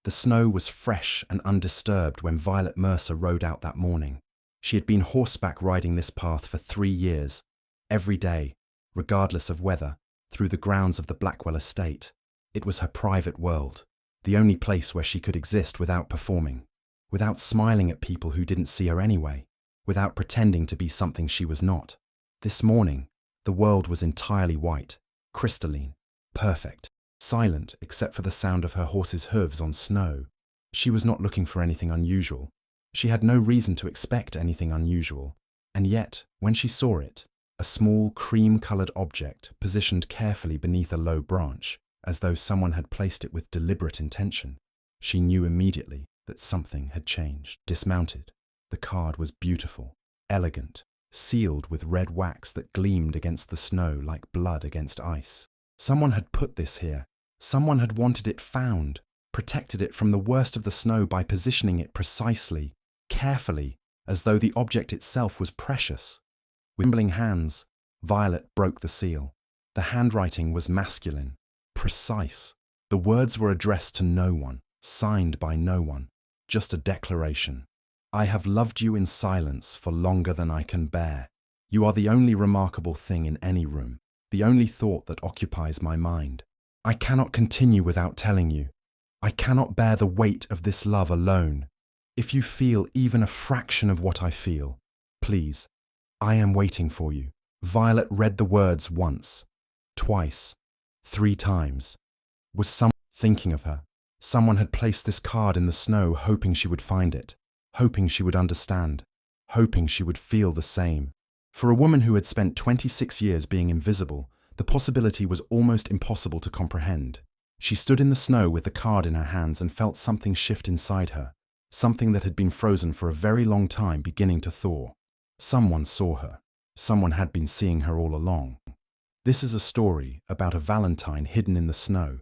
The snow was fresh and undisturbed when Violet Mercer rode out that morning. She had been horseback riding this path for 3 years, every day, regardless of weather, through the grounds of the Blackwell estate. It was her private world, the only place where she could exist without performing, without smiling at people who didn't see her anyway, without pretending to be something she was not. This morning, the world was entirely white, crystalline, perfect, silent except for the sound of her horse's hooves on snow. She was not looking for anything unusual. She had no reason to expect anything unusual. And yet, when she saw it, a small cream-colored object positioned carefully beneath a low branch, as though someone had placed it with deliberate intention, she knew immediately that something had changed. Dismounted, the card was beautiful, elegant, sealed with red wax that gleamed against the snow like blood against ice. Someone had put this here. Someone had wanted it found, protected it from the worst of the snow by positioning it precisely, carefully, as though the object itself was precious. With trembling hands, Violet broke the seal. The handwriting was masculine, precise. The words were addressed to no one, signed by no one, just a declaration. I have loved you in silence for longer than I can bear. You are the only remarkable thing in any room, the only thought that occupies my mind. I cannot continue without telling you. I cannot bear the weight of this love alone. If you feel even a fraction of what I feel, please, I am waiting for you. Violet read the words once, twice, 3 times. Was someone thinking of her? Someone had placed this card in the snow hoping she would find it, hoping she would understand, hoping she would feel the same. For a woman who had spent 26 years being invisible, the possibility was almost impossible to comprehend. She stood in the snow with the card in her hands and felt something shift inside her, something that had been frozen for a very long time beginning to thaw. Someone saw her. Someone had been seeing her all along. This is a story about a Valentine hidden in the snow,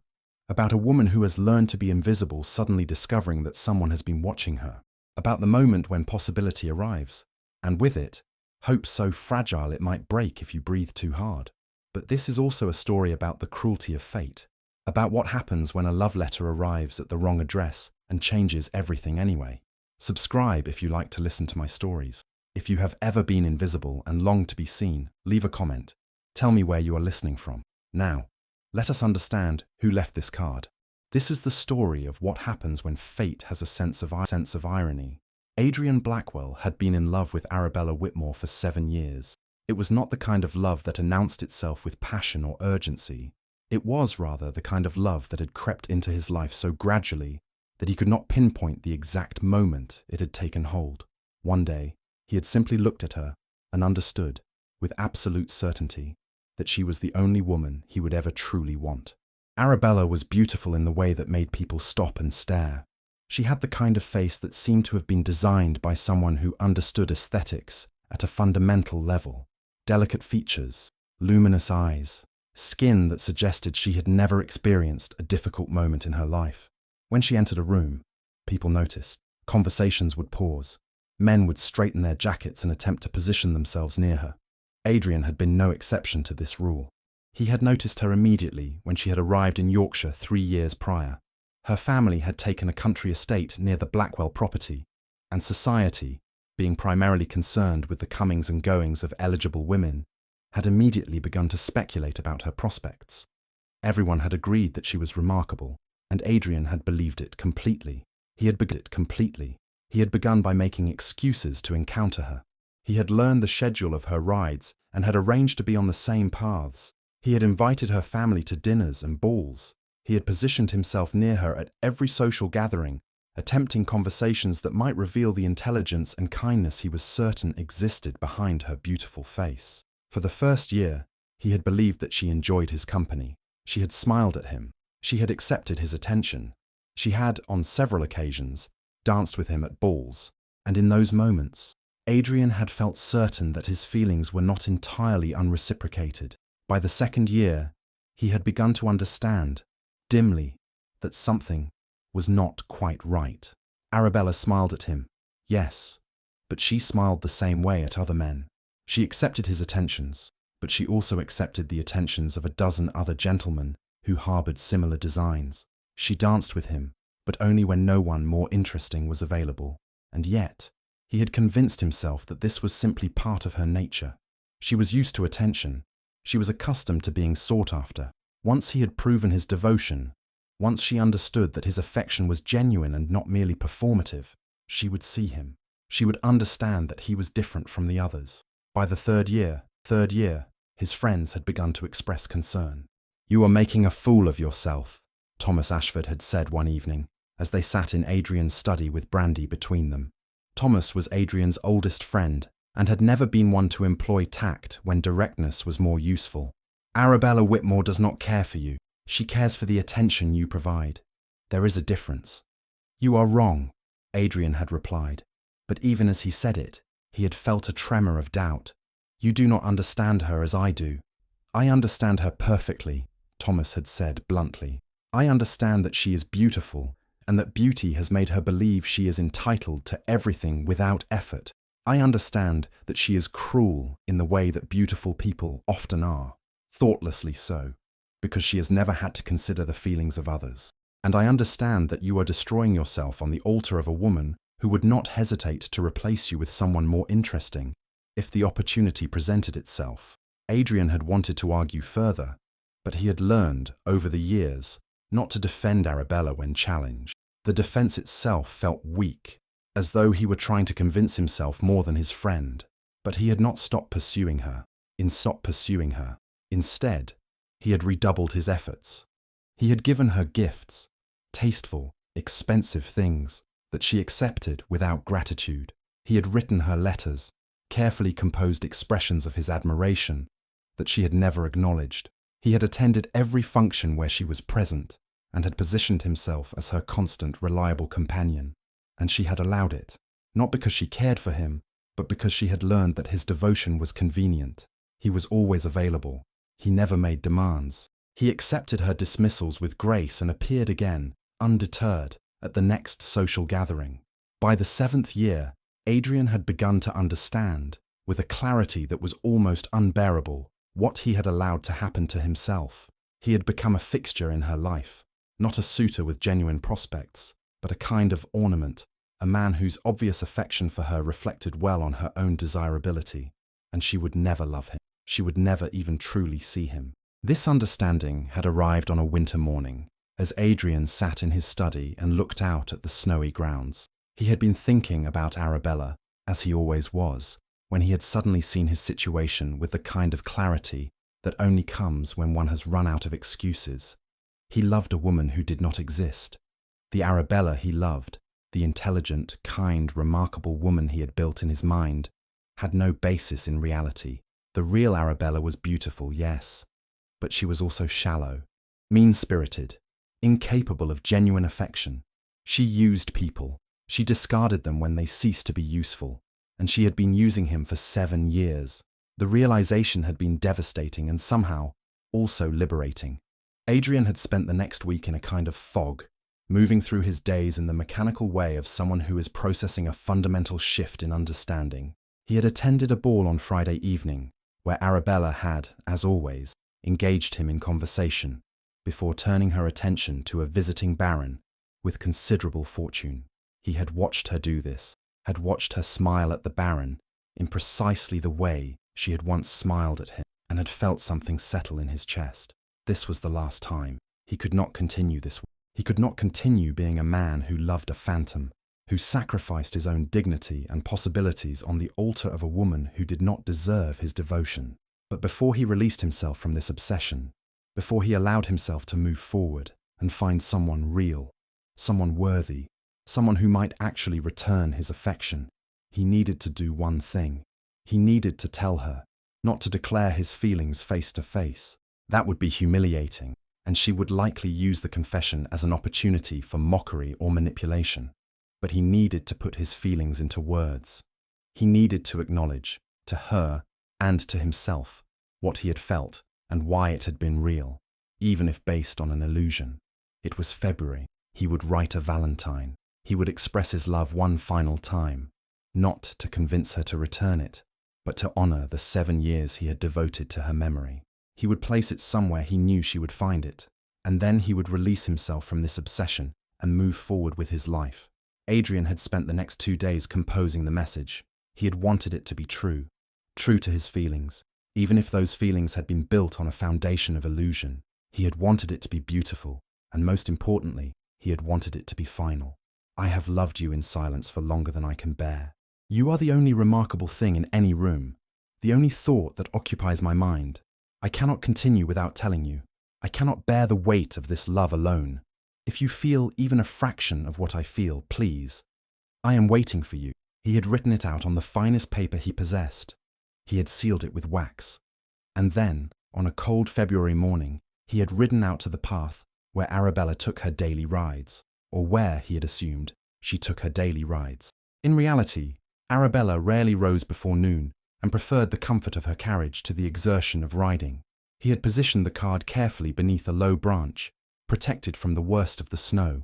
about a woman who has learned to be invisible suddenly discovering that someone has been watching her, about the moment when possibility arrives, and with it, hope so fragile it might break if you breathe too hard. But this is also a story about the cruelty of fate, about what happens when a love letter arrives at the wrong address and changes everything anyway. Subscribe if you like to listen to my stories. If you have ever been invisible and longed to be seen, leave a comment. Tell me where you are listening from. Now, let us understand who left this card. This is the story of what happens when fate has a sense of irony. Adrian Blackwell had been in love with Arabella Whitmore for 7 years. It was not the kind of love that announced itself with passion or urgency. It was rather the kind of love that had crept into his life so gradually that he could not pinpoint the exact moment it had taken hold. One day, he had simply looked at her and understood, with absolute certainty, that she was the only woman he would ever truly want. Arabella was beautiful in the way that made people stop and stare. She had the kind of face that seemed to have been designed by someone who understood aesthetics at a fundamental level. Delicate features, luminous eyes, skin that suggested she had never experienced a difficult moment in her life. When she entered a room, people noticed. Conversations would pause. Men would straighten their jackets and attempt to position themselves near her. Adrian had been no exception to this rule. He had noticed her immediately when she had arrived in Yorkshire 3 years prior. Her family had taken a country estate near the Blackwell property, and society, being primarily concerned with the comings and goings of eligible women, had immediately begun to speculate about her prospects. Everyone had agreed that she was remarkable, and Adrian had believed it completely. He had begun by making excuses to encounter her. He had learned the schedule of her rides and had arranged to be on the same paths. He had invited her family to dinners and balls. He had positioned himself near her at every social gathering, attempting conversations that might reveal the intelligence and kindness he was certain existed behind her beautiful face. For the first year, he had believed that she enjoyed his company. She had smiled at him. She had accepted his attention. She had, on several occasions, danced with him at balls. And in those moments, Adrian had felt certain that his feelings were not entirely unreciprocated. By the 2nd year, he had begun to understand, dimly, that something was not quite right. Arabella smiled at him, yes, but she smiled the same way at other men. She accepted his attentions, but she also accepted the attentions of a dozen other gentlemen who harbored similar designs. She danced with him, but only when no one more interesting was available. And yet, he had convinced himself that this was simply part of her nature. She was used to attention. She was accustomed to being sought after. Once he had proven his devotion, once she understood that his affection was genuine and not merely performative, she would see him. She would understand that he was different from the others. By the third year, his friends had begun to express concern. "You are making a fool of yourself," Thomas Ashford had said one evening, as they sat in Adrian's study with brandy between them. Thomas was Adrian's oldest friend, and had never been one to employ tact when directness was more useful. "Arabella Whitmore does not care for you. She cares for the attention you provide. There is a difference." "You are wrong," Adrian had replied. But even as he said it, he had felt a tremor of doubt. "You do not understand her as I do." "I understand her perfectly," Thomas had said bluntly. "I understand that she is beautiful, and that beauty has made her believe she is entitled to everything without effort. I understand that she is cruel in the way that beautiful people often are, thoughtlessly so, because she has never had to consider the feelings of others. And I understand that you are destroying yourself on the altar of a woman who would not hesitate to replace you with someone more interesting, if the opportunity presented itself." Adrian had wanted to argue further, but he had learned, over the years, not to defend Arabella when challenged. The defense itself felt weak, as though he were trying to convince himself more than his friend. But he had not stopped pursuing her. Instead, he had redoubled his efforts. He had given her gifts, tasteful, expensive things that she accepted without gratitude. He had written her letters, carefully composed expressions of his admiration that she had never acknowledged. He had attended every function where she was present and had positioned himself as her constant, reliable companion. And she had allowed it, not because she cared for him, but because she had learned that his devotion was convenient. He was always available. He never made demands. He accepted her dismissals with grace and appeared again, undeterred, at the next social gathering. By the 7th year, Adrian had begun to understand, with a clarity that was almost unbearable, what he had allowed to happen to himself. He had become a fixture in her life, not a suitor with genuine prospects, but a kind of ornament, a man whose obvious affection for her reflected well on her own desirability, and she would never love him. She would never even truly see him. This understanding had arrived on a winter morning, as Adrian sat in his study and looked out at the snowy grounds. He had been thinking about Arabella, as he always was, when he had suddenly seen his situation with the kind of clarity that only comes when one has run out of excuses. He loved a woman who did not exist. The Arabella he loved, the intelligent, kind, remarkable woman he had built in his mind, had no basis in reality. The real Arabella was beautiful, yes, but she was also shallow, mean-spirited, incapable of genuine affection. She used people. She discarded them when they ceased to be useful, and she had been using him for 7 years. The realization had been devastating and somehow also liberating. Adrian had spent the next week in a kind of fog, moving through his days in the mechanical way of someone who is processing a fundamental shift in understanding. He had attended a ball on Friday evening, where Arabella had, as always, engaged him in conversation, before turning her attention to a visiting baron with considerable fortune. He had watched her do this, had watched her smile at the baron in precisely the way she had once smiled at him, and had felt something settle in his chest. This was the last time. He could not continue this way. He could not continue being a man who loved a phantom, who sacrificed his own dignity and possibilities on the altar of a woman who did not deserve his devotion. But before he released himself from this obsession, before he allowed himself to move forward and find someone real, someone worthy, someone who might actually return his affection, he needed to do one thing. He needed to tell her, not to declare his feelings face to face. That would be humiliating, and she would likely use the confession as an opportunity for mockery or manipulation. But he needed to put his feelings into words. He needed to acknowledge, to her and to himself, what he had felt and why it had been real, even if based on an illusion. It was February. He would write a Valentine. He would express his love one final time, not to convince her to return it, but to honor the 7 years he had devoted to her memory. He would place it somewhere he knew she would find it, and then he would release himself from this obsession and move forward with his life. Adrian had spent the next 2 days composing the message. He had wanted it to be true, true to his feelings, even if those feelings had been built on a foundation of illusion. He had wanted it to be beautiful, and most importantly, he had wanted it to be final. I have loved you in silence for longer than I can bear. You are the only remarkable thing in any room, the only thought that occupies my mind. I cannot continue without telling you. I cannot bear the weight of this love alone. If you feel even a fraction of what I feel, please. I am waiting for you. He had written it out on the finest paper he possessed. He had sealed it with wax. And then, on a cold February morning, he had ridden out to the path where Arabella took her daily rides, or where, he had assumed, she took her daily rides. In reality, Arabella rarely rose before noon and preferred the comfort of her carriage to the exertion of riding. He had positioned the card carefully beneath a low branch, protected from the worst of the snow,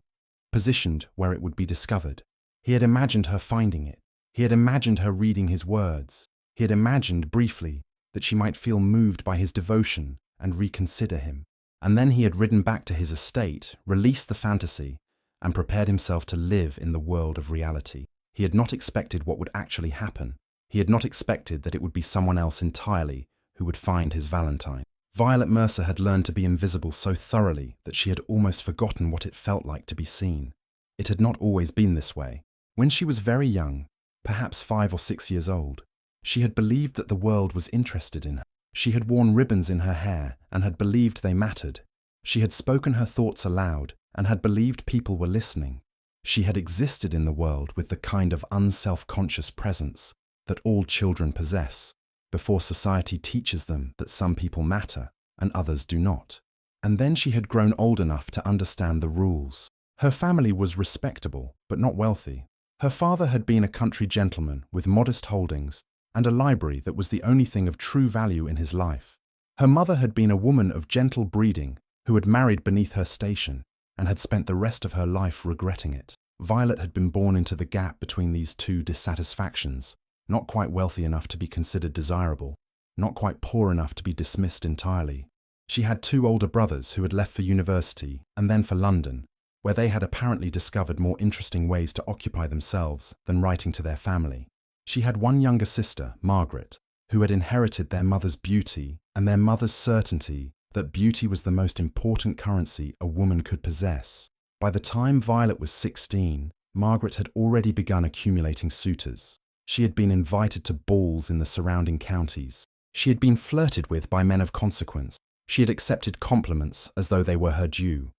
positioned where it would be discovered. He had imagined her finding it. He had imagined her reading his words. He had imagined, briefly, that she might feel moved by his devotion and reconsider him. And then he had ridden back to his estate, released the fantasy, and prepared himself to live in the world of reality. He had not expected what would actually happen. He had not expected that it would be someone else entirely who would find his Valentine. Violet Mercer had learned to be invisible so thoroughly that she had almost forgotten what it felt like to be seen. It had not always been this way. When she was very young, perhaps 5 or 6 years old, she had believed that the world was interested in her. She had worn ribbons in her hair and had believed they mattered. She had spoken her thoughts aloud and had believed people were listening. She had existed in the world with the kind of unself-conscious presence that all children possess, before society teaches them that some people matter and others do not. And then she had grown old enough to understand the rules. Her family was respectable, but not wealthy. Her father had been a country gentleman with modest holdings and a library that was the only thing of true value in his life. Her mother had been a woman of gentle breeding who had married beneath her station and had spent the rest of her life regretting it. Violet had been born into the gap between these two dissatisfactions, not quite wealthy enough to be considered desirable, not quite poor enough to be dismissed entirely. She had 2 older brothers who had left for university and then for London, where they had apparently discovered more interesting ways to occupy themselves than writing to their family. She had 1 younger sister, Margaret, who had inherited their mother's beauty and their mother's certainty that beauty was the most important currency a woman could possess. By the time Violet was 16, Margaret had already begun accumulating suitors. She had been invited to balls in the surrounding counties. She had been flirted with by men of consequence. She had accepted compliments as though they were her due.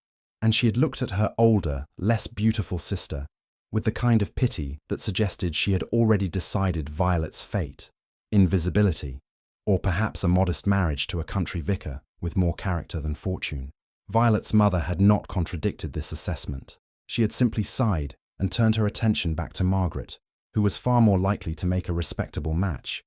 And she had looked at her older, less beautiful sister with the kind of pity that suggested she had already decided Violet's fate, invisibility, or perhaps a modest marriage to a country vicar with more character than fortune. Violet's mother had not contradicted this assessment. She had simply sighed and turned her attention back to Margaret, who was far more likely to make a respectable match.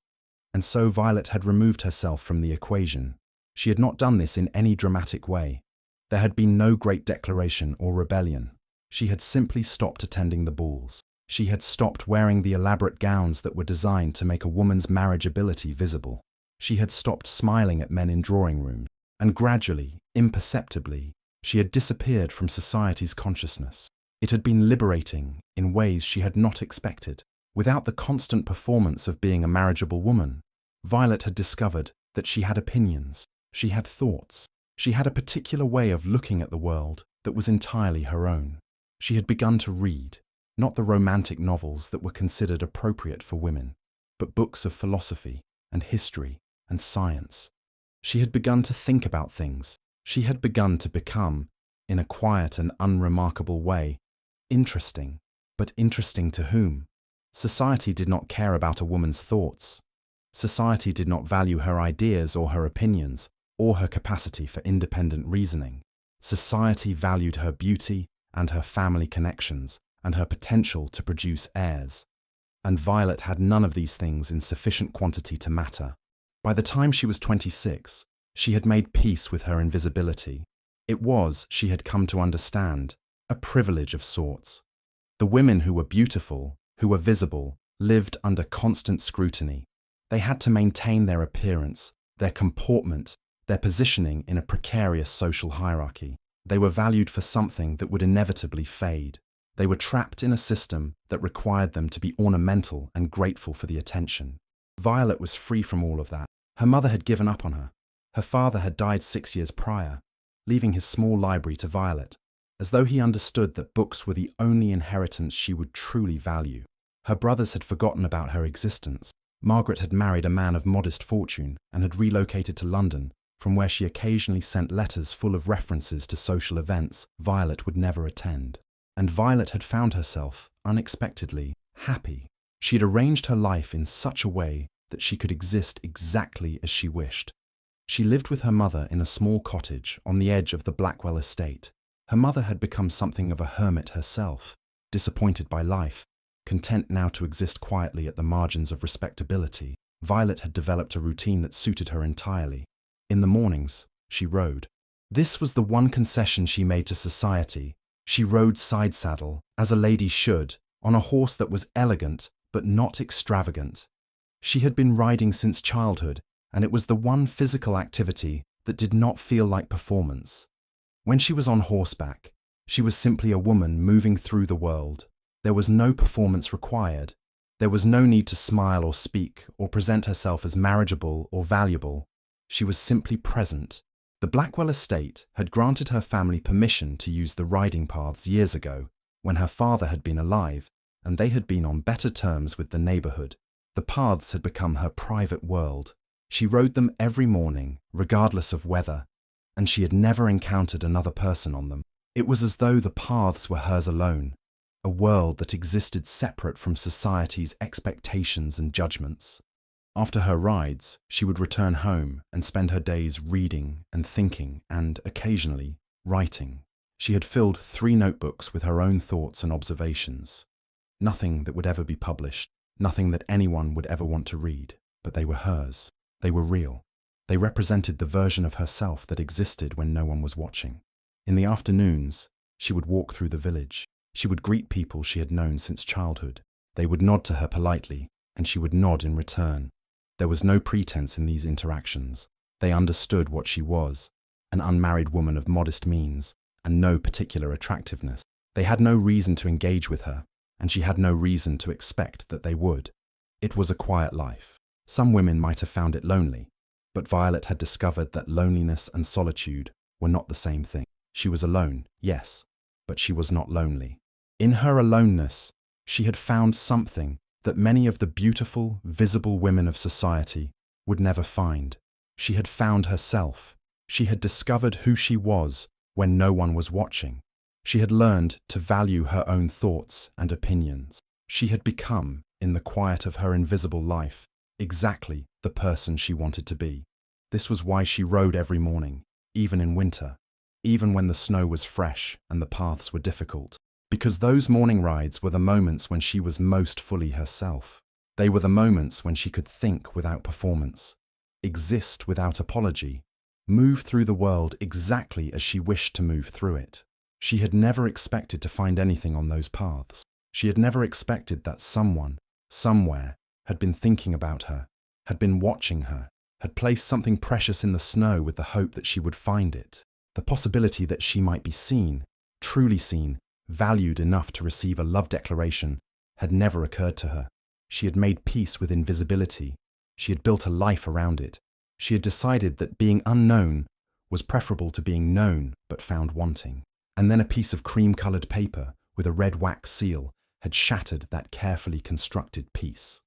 And so Violet had removed herself from the equation. She had not done this in any dramatic way. There had been no great declaration or rebellion. She had simply stopped attending the balls. She had stopped wearing the elaborate gowns that were designed to make a woman's marriageability visible. She had stopped smiling at men in drawing rooms. And gradually, imperceptibly, she had disappeared from society's consciousness. It had been liberating in ways she had not expected. Without the constant performance of being a marriageable woman, Violet had discovered that she had opinions, she had thoughts, she had a particular way of looking at the world that was entirely her own. She had begun to read, not the romantic novels that were considered appropriate for women, but books of philosophy and history and science. She had begun to think about things. She had begun to become, in a quiet and unremarkable way, interesting. But interesting to whom? Society did not care about a woman's thoughts. Society did not value her ideas or her opinions, or her capacity for independent reasoning. Society valued her beauty and her family connections and her potential to produce heirs. And Violet had none of these things in sufficient quantity to matter. By the time she was 26, she had made peace with her invisibility. It was, she had come to understand, a privilege of sorts. The women who were beautiful, who were visible, lived under constant scrutiny. They had to maintain their appearance, their comportment, their positioning in a precarious social hierarchy. They were valued for something that would inevitably fade. They were trapped in a system that required them to be ornamental and grateful for the attention. Violet was free from all of that. Her mother had given up on her. Her father had died 6 years prior, leaving his small library to Violet, as though he understood that books were the only inheritance she would truly value. Her brothers had forgotten about her existence. Margaret had married a man of modest fortune and had relocated to London, from where she occasionally sent letters full of references to social events Violet would never attend. And Violet had found herself, unexpectedly, happy. She had arranged her life in such a way that she could exist exactly as she wished. She lived with her mother in a small cottage on the edge of the Blackwell estate. Her mother had become something of a hermit herself, disappointed by life, content now to exist quietly at the margins of respectability. Violet had developed a routine that suited her entirely. In the mornings, she rode. This was the one concession she made to society. She rode side saddle, as a lady should, on a horse that was elegant but not extravagant. She had been riding since childhood, and it was the one physical activity that did not feel like performance. When she was on horseback, she was simply a woman moving through the world. There was no performance required. There was no need to smile or speak or present herself as marriageable or valuable. She was simply present. The Blackwell estate had granted her family permission to use the riding paths years ago, when her father had been alive, and they had been on better terms with the neighborhood. The paths had become her private world. She rode them every morning, regardless of weather, and she had never encountered another person on them. It was as though the paths were hers alone, a world that existed separate from society's expectations and judgments. After her rides, she would return home and spend her days reading and thinking and, occasionally, writing. She had filled 3 notebooks with her own thoughts and observations. Nothing that would ever be published, nothing that anyone would ever want to read, but they were hers. They were real. They represented the version of herself that existed when no one was watching. In the afternoons, she would walk through the village. She would greet people she had known since childhood. They would nod to her politely, and she would nod in return. There was no pretense in these interactions. They understood what she was, an unmarried woman of modest means and no particular attractiveness. They had no reason to engage with her, and she had no reason to expect that they would. It was a quiet life. Some women might have found it lonely, but Violet had discovered that loneliness and solitude were not the same thing. She was alone, yes, but she was not lonely. In her aloneness, she had found something that many of the beautiful, visible women of society would never find. She had found herself. She had discovered who she was when no one was watching. She had learned to value her own thoughts and opinions. She had become, in the quiet of her invisible life, exactly the person she wanted to be. This was why she rode every morning, even in winter, even when the snow was fresh and the paths were difficult. Because those morning rides were the moments when she was most fully herself. They were the moments when she could think without performance, exist without apology, move through the world exactly as she wished to move through it. She had never expected to find anything on those paths. She had never expected that someone, somewhere, had been thinking about her, had been watching her, had placed something precious in the snow with the hope that she would find it. The possibility that she might be seen, truly seen, valued enough to receive a love declaration, had never occurred to her. She had made peace with invisibility. She had built a life around it. She had decided that being unknown was preferable to being known but found wanting. And then a piece of cream-coloured paper with a red wax seal had shattered that carefully constructed peace.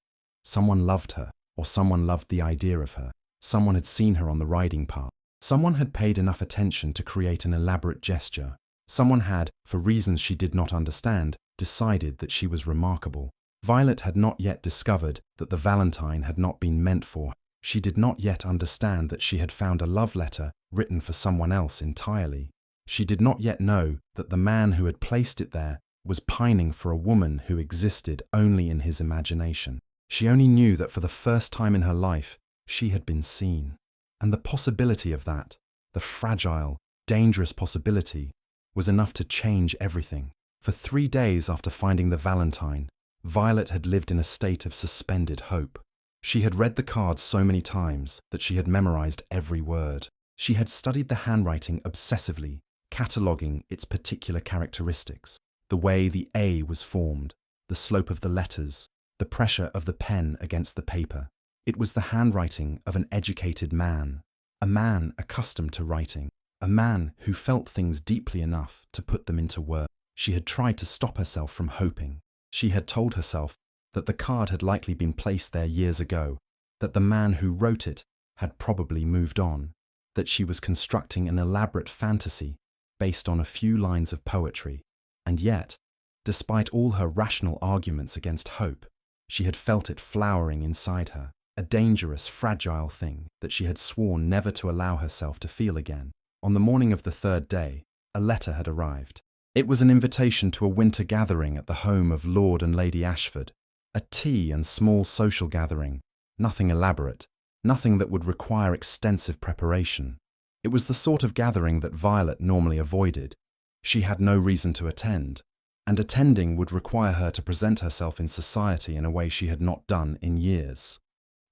Someone loved her, or someone loved the idea of her. Someone had seen her on the riding path. Someone had paid enough attention to create an elaborate gesture. Someone had, for reasons she did not understand, decided that she was remarkable. Violet had not yet discovered that the Valentine had not been meant for her. She did not yet understand that she had found a love letter written for someone else entirely. She did not yet know that the man who had placed it there was pining for a woman who existed only in his imagination. She only knew that for the first time in her life, she had been seen. And the possibility of that, the fragile, dangerous possibility, was enough to change everything. For 3 days after finding the Valentine, Violet had lived in a state of suspended hope. She had read the cards so many times that she had memorized every word. She had studied the handwriting obsessively, cataloguing its particular characteristics, the way the A was formed, the slope of the letters, the pressure of the pen against the paper. It was the handwriting of an educated man, a man accustomed to writing, a man who felt things deeply enough to put them into words. She had tried to stop herself from hoping. She had told herself that the card had likely been placed there years ago, that the man who wrote it had probably moved on, that she was constructing an elaborate fantasy based on a few lines of poetry. And yet, despite all her rational arguments against hope, she had felt it flowering inside her, a dangerous, fragile thing that she had sworn never to allow herself to feel again. On the morning of the third day, a letter had arrived. It was an invitation to a winter gathering at the home of Lord and Lady Ashford, a tea and small social gathering, nothing elaborate, nothing that would require extensive preparation. It was the sort of gathering that Violet normally avoided. She had no reason to attend, and attending would require her to present herself in society in a way she had not done in years.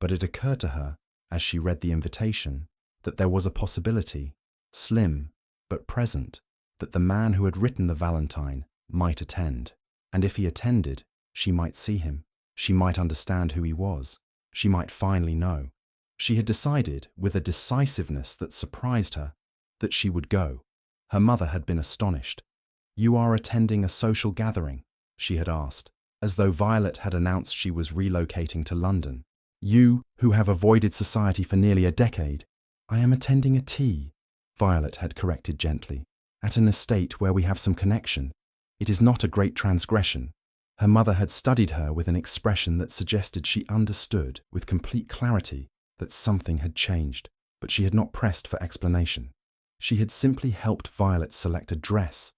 But it occurred to her, as she read the invitation, that there was a possibility, slim but present, that the man who had written the Valentine might attend. And if he attended, she might see him. She might understand who he was. She might finally know. She had decided, with a decisiveness that surprised her, that she would go. Her mother had been astonished. "You are attending a social gathering?" she had asked, as though Violet had announced she was relocating to London. "You, who have avoided society for nearly a decade." "I am attending a tea," Violet had corrected gently, "at an estate where we have some connection. It is not a great transgression." Her mother had studied her with an expression that suggested she understood with complete clarity that something had changed, but she had not pressed for explanation. She had simply helped Violet select a dress,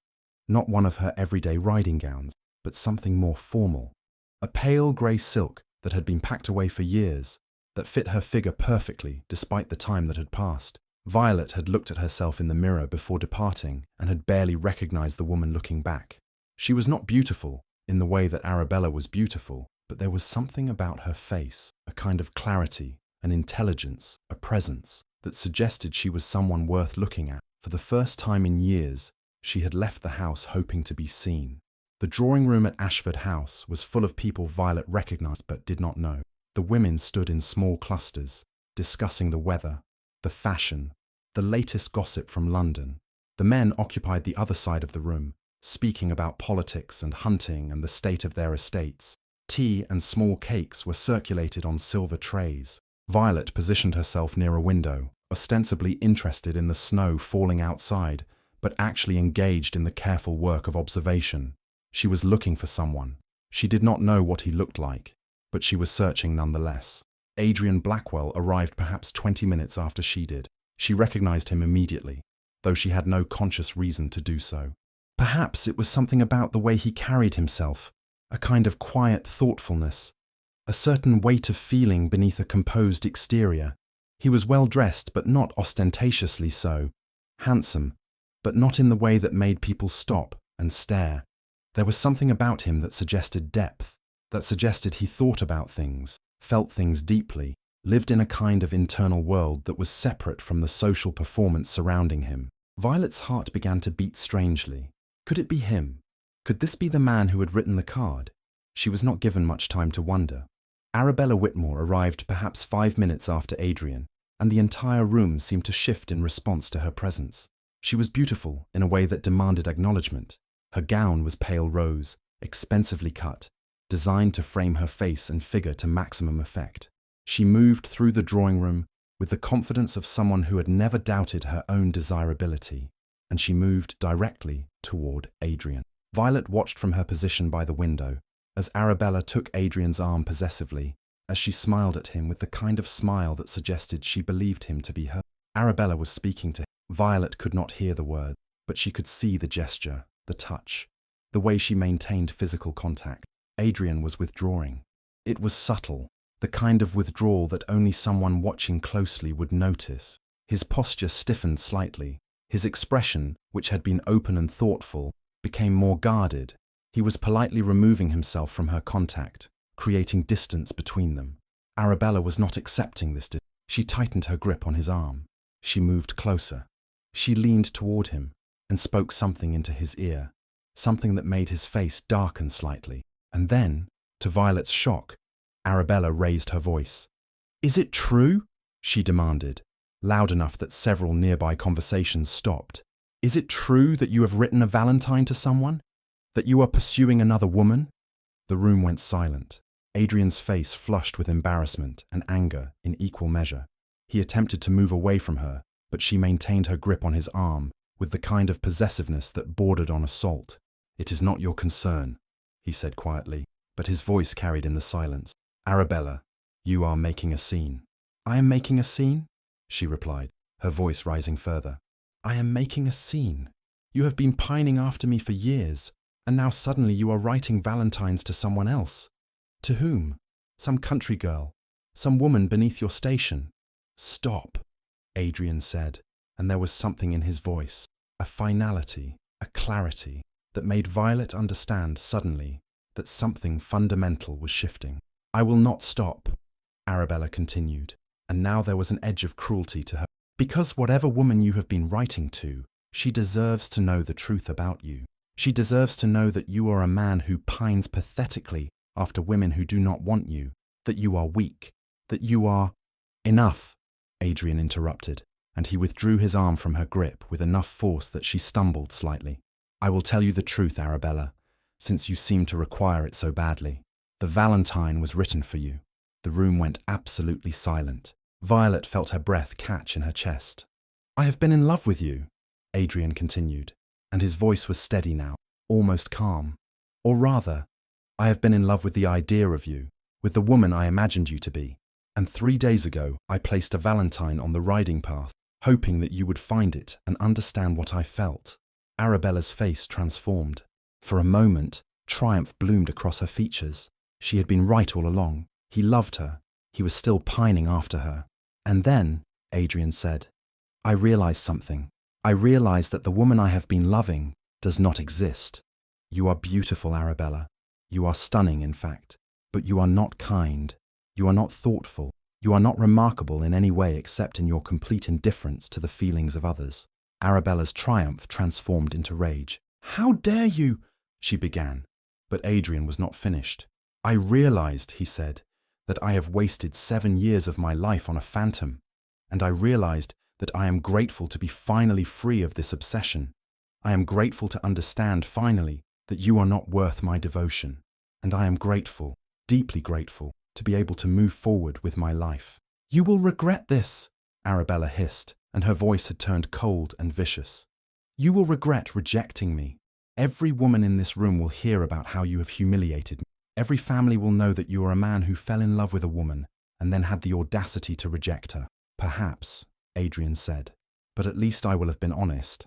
not one of her everyday riding gowns, but something more formal. A pale grey silk that had been packed away for years, that fit her figure perfectly despite the time that had passed. Violet had looked at herself in the mirror before departing and had barely recognized the woman looking back. She was not beautiful in the way that Arabella was beautiful, but there was something about her face, a kind of clarity, an intelligence, a presence, that suggested she was someone worth looking at. For the first time in years, she had left the house hoping to be seen. The drawing room at Ashford House was full of people Violet recognized but did not know. The women stood in small clusters, discussing the weather, the fashion, the latest gossip from London. The men occupied the other side of the room, speaking about politics and hunting and the state of their estates. Tea and small cakes were circulated on silver trays. Violet positioned herself near a window, ostensibly interested in the snow falling outside, but actually engaged in the careful work of observation. She was looking for someone. She did not know what he looked like, but she was searching nonetheless. Adrian Blackwell arrived perhaps 20 minutes after she did. She recognized him immediately, though she had no conscious reason to do so. Perhaps it was something about the way he carried himself, a kind of quiet thoughtfulness, a certain weight of feeling beneath a composed exterior. He was well dressed, but not ostentatiously so, handsome, but not in the way that made people stop and stare. There was something about him that suggested depth, that suggested he thought about things, felt things deeply, lived in a kind of internal world that was separate from the social performance surrounding him. Violet's heart began to beat strangely. Could it be him? Could this be the man who had written the card? She was not given much time to wonder. Arabella Whitmore arrived perhaps 5 minutes after Adrian, and the entire room seemed to shift in response to her presence. She was beautiful in a way that demanded acknowledgement. Her gown was pale rose, expensively cut, designed to frame her face and figure to maximum effect. She moved through the drawing room with the confidence of someone who had never doubted her own desirability, and she moved directly toward Adrian. Violet watched from her position by the window as Arabella took Adrian's arm possessively, as she smiled at him with the kind of smile that suggested she believed him to be her. Arabella was speaking to him. Violet could not hear the words, but she could see the gesture, the touch, the way she maintained physical contact. Adrian was withdrawing. It was subtle, the kind of withdrawal that only someone watching closely would notice. His posture stiffened slightly. His expression, which had been open and thoughtful, became more guarded. He was politely removing himself from her contact, creating distance between them. Arabella was not accepting this distance. She tightened her grip on his arm. She moved closer. She leaned toward him, and spoke something into his ear, something that made his face darken slightly. And then, to Violet's shock, Arabella raised her voice. "Is it true?" she demanded, loud enough that several nearby conversations stopped. "Is it true that you have written a Valentine to someone? That you are pursuing another woman?" The room went silent. Adrian's face flushed with embarrassment and anger in equal measure. He attempted to move away from her, but she maintained her grip on his arm with the kind of possessiveness that bordered on assault. "It is not your concern," he said quietly, but his voice carried in the silence. "Arabella, you are making a scene." "I am making a scene?" she replied, her voice rising further. "I am making a scene. You have been pining after me for years, and now suddenly you are writing Valentines to someone else. To whom? Some country girl, some woman beneath your station." "Stop," Adrian said, and there was something in his voice, a finality, a clarity, that made Violet understand suddenly that something fundamental was shifting. "I will not stop," Arabella continued, and now there was an edge of cruelty to her. "Because whatever woman you have been writing to, she deserves to know the truth about you. She deserves to know that you are a man who pines pathetically after women who do not want you, that you are weak, that you are—" "Enough," Adrian interrupted, and he withdrew his arm from her grip with enough force that she stumbled slightly. "I will tell you the truth, Arabella, since you seem to require it so badly. The Valentine was written for you." The room went absolutely silent. Violet felt her breath catch in her chest. "I have been in love with you," Adrian continued, and his voice was steady now, almost calm. "Or rather, I have been in love with the idea of you, with the woman I imagined you to be. And 3 days ago, I placed a Valentine on the riding path, hoping that you would find it and understand what I felt." Arabella's face transformed. For a moment, triumph bloomed across her features. She had been right all along. He loved her. He was still pining after her. "And then," Adrian said, "I realized something. I realized that the woman I have been loving does not exist. You are beautiful, Arabella. You are stunning, in fact. But you are not kind. You are not thoughtful. You are not remarkable in any way except in your complete indifference to the feelings of others." Arabella's triumph transformed into rage. "How dare you?" she began. But Adrian was not finished. "I realized," he said, "that I have wasted 7 years of my life on a phantom. And I realized that I am grateful to be finally free of this obsession. I am grateful to understand finally that you are not worth my devotion. And I am grateful, deeply grateful, to be able to move forward with my life." "You will regret this," Arabella hissed, and her voice had turned cold and vicious. "You will regret rejecting me. Every woman in this room will hear about how you have humiliated me. Every family will know that you are a man who fell in love with a woman and then had the audacity to reject her." "Perhaps," Adrian said, "but at least I will have been honest.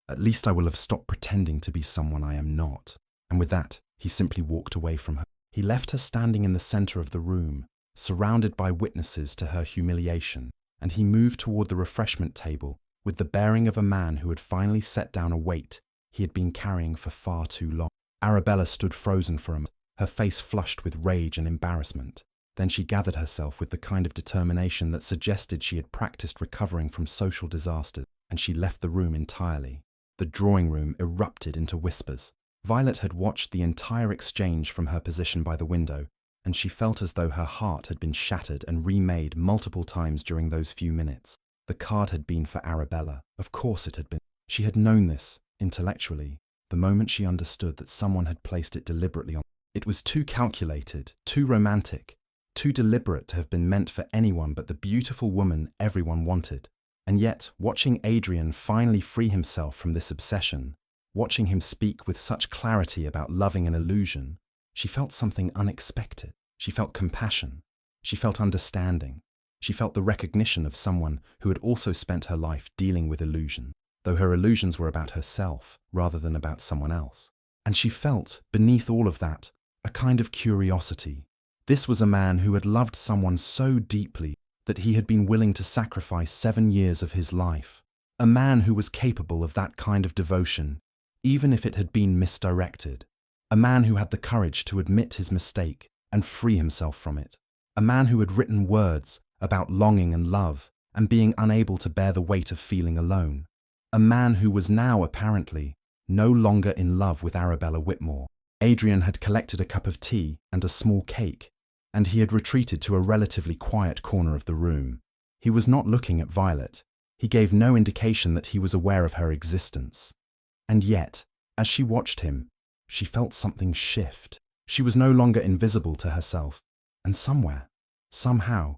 At least I will have stopped pretending to be someone I am not." And with that, he simply walked away from her. He left her standing in the center of the room, surrounded by witnesses to her humiliation, and he moved toward the refreshment table with the bearing of a man who had finally set down a weight he had been carrying for far too long. Arabella stood frozen for a moment, her face flushed with rage and embarrassment. Then she gathered herself with the kind of determination that suggested she had practiced recovering from social disasters, and she left the room entirely. The drawing room erupted into whispers. Violet had watched the entire exchange from her position by the window, and she felt as though her heart had been shattered and remade multiple times during those few minutes. The card had been for Arabella. Of course it had been. She had known this, intellectually, the moment she understood that someone had placed it deliberately on. It was too calculated, too romantic, too deliberate to have been meant for anyone but the beautiful woman everyone wanted. And yet, watching Adrian finally free himself from this obsession, watching him speak with such clarity about loving an illusion, she felt something unexpected. She felt compassion. She felt understanding. She felt the recognition of someone who had also spent her life dealing with illusion, though her illusions were about herself rather than about someone else. And she felt, beneath all of that, a kind of curiosity. This was a man who had loved someone so deeply that he had been willing to sacrifice 7 years of his life. A man who was capable of that kind of devotion, even if it had been misdirected. A man who had the courage to admit his mistake and free himself from it. A man who had written words about longing and love and being unable to bear the weight of feeling alone. A man who was now, apparently, no longer in love with Arabella Whitmore. Adrian had collected a cup of tea and a small cake, and he had retreated to a relatively quiet corner of the room. He was not looking at Violet. He gave no indication that he was aware of her existence. And yet, as she watched him, she felt something shift. She was no longer invisible to herself, and somewhere, somehow,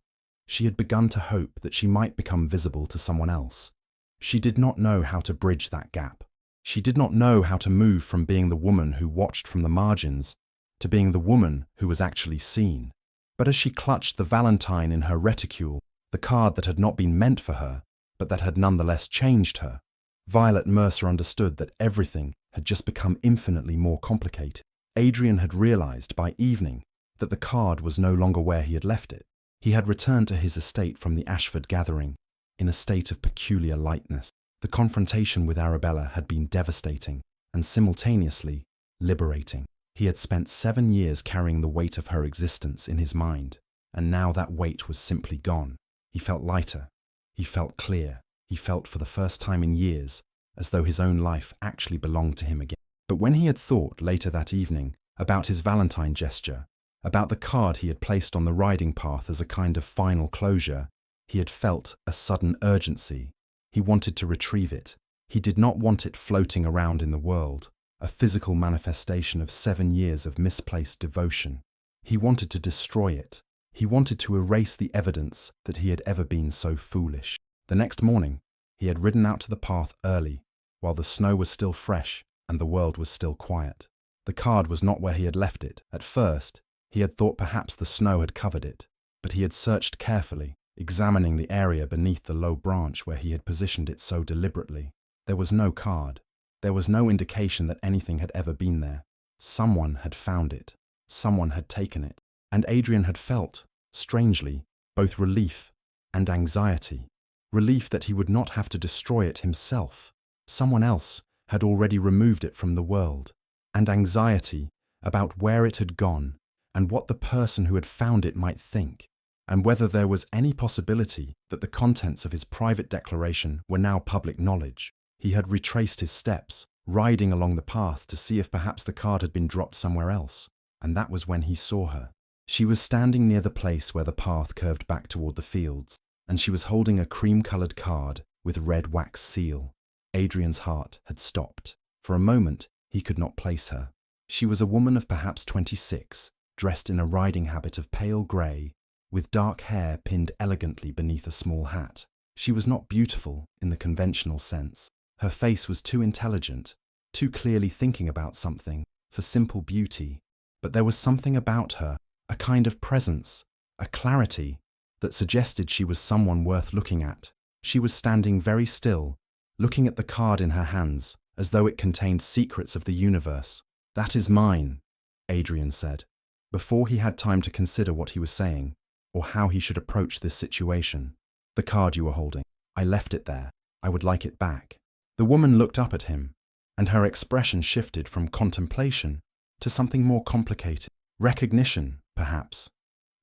she had begun to hope that she might become visible to someone else. She did not know how to bridge that gap. She did not know how to move from being the woman who watched from the margins to being the woman who was actually seen. But as she clutched the Valentine in her reticule, the card that had not been meant for her, but that had nonetheless changed her, Violet Mercer understood that everything had just become infinitely more complicated. Adrian had realized by evening that the card was no longer where he had left it. He had returned to his estate from the Ashford gathering in a state of peculiar lightness. The confrontation with Arabella had been devastating and simultaneously liberating. He had spent 7 years carrying the weight of her existence in his mind, and now that weight was simply gone. He felt lighter. He felt clear. He felt for the first time in years as though his own life actually belonged to him again. But when he had thought later that evening about his Valentine gesture, about the card he had placed on the riding path as a kind of final closure, he had felt a sudden urgency. He wanted to retrieve it. He did not want it floating around in the world, a physical manifestation of 7 years of misplaced devotion. He wanted to destroy it. He wanted to erase the evidence that he had ever been so foolish. The next morning, he had ridden out to the path early, while the snow was still fresh and the world was still quiet. The card was not where he had left it. At first, he had thought perhaps the snow had covered it, but he had searched carefully, examining the area beneath the low branch where he had positioned it so deliberately. There was no card. There was no indication that anything had ever been there. Someone had found it. Someone had taken it. And Adrian had felt, strangely, both relief and anxiety. Relief that he would not have to destroy it himself. Someone else had already removed it from the world. And anxiety about where it had gone and what the person who had found it might think, and whether there was any possibility that the contents of his private declaration were now public knowledge. He had retraced his steps, riding along the path to see if perhaps the card had been dropped somewhere else, and that was when he saw her. She was standing near the place where the path curved back toward the fields, and she was holding a cream-coloured card with red wax seal. Adrian's heart had stopped. For a moment, he could not place her. She was a woman of perhaps 26, dressed in a riding habit of pale grey, with dark hair pinned elegantly beneath a small hat. She was not beautiful in the conventional sense. Her face was too intelligent, too clearly thinking about something, for simple beauty. But there was something about her, a kind of presence, a clarity, that suggested she was someone worth looking at. She was standing very still, looking at the card in her hands, as though it contained secrets of the universe. "That is mine," Adrian said, before he had time to consider what he was saying, or how he should approach this situation. "The card you were holding. I left it there. I would like it back." The woman looked up at him, and her expression shifted from contemplation to something more complicated. Recognition, perhaps,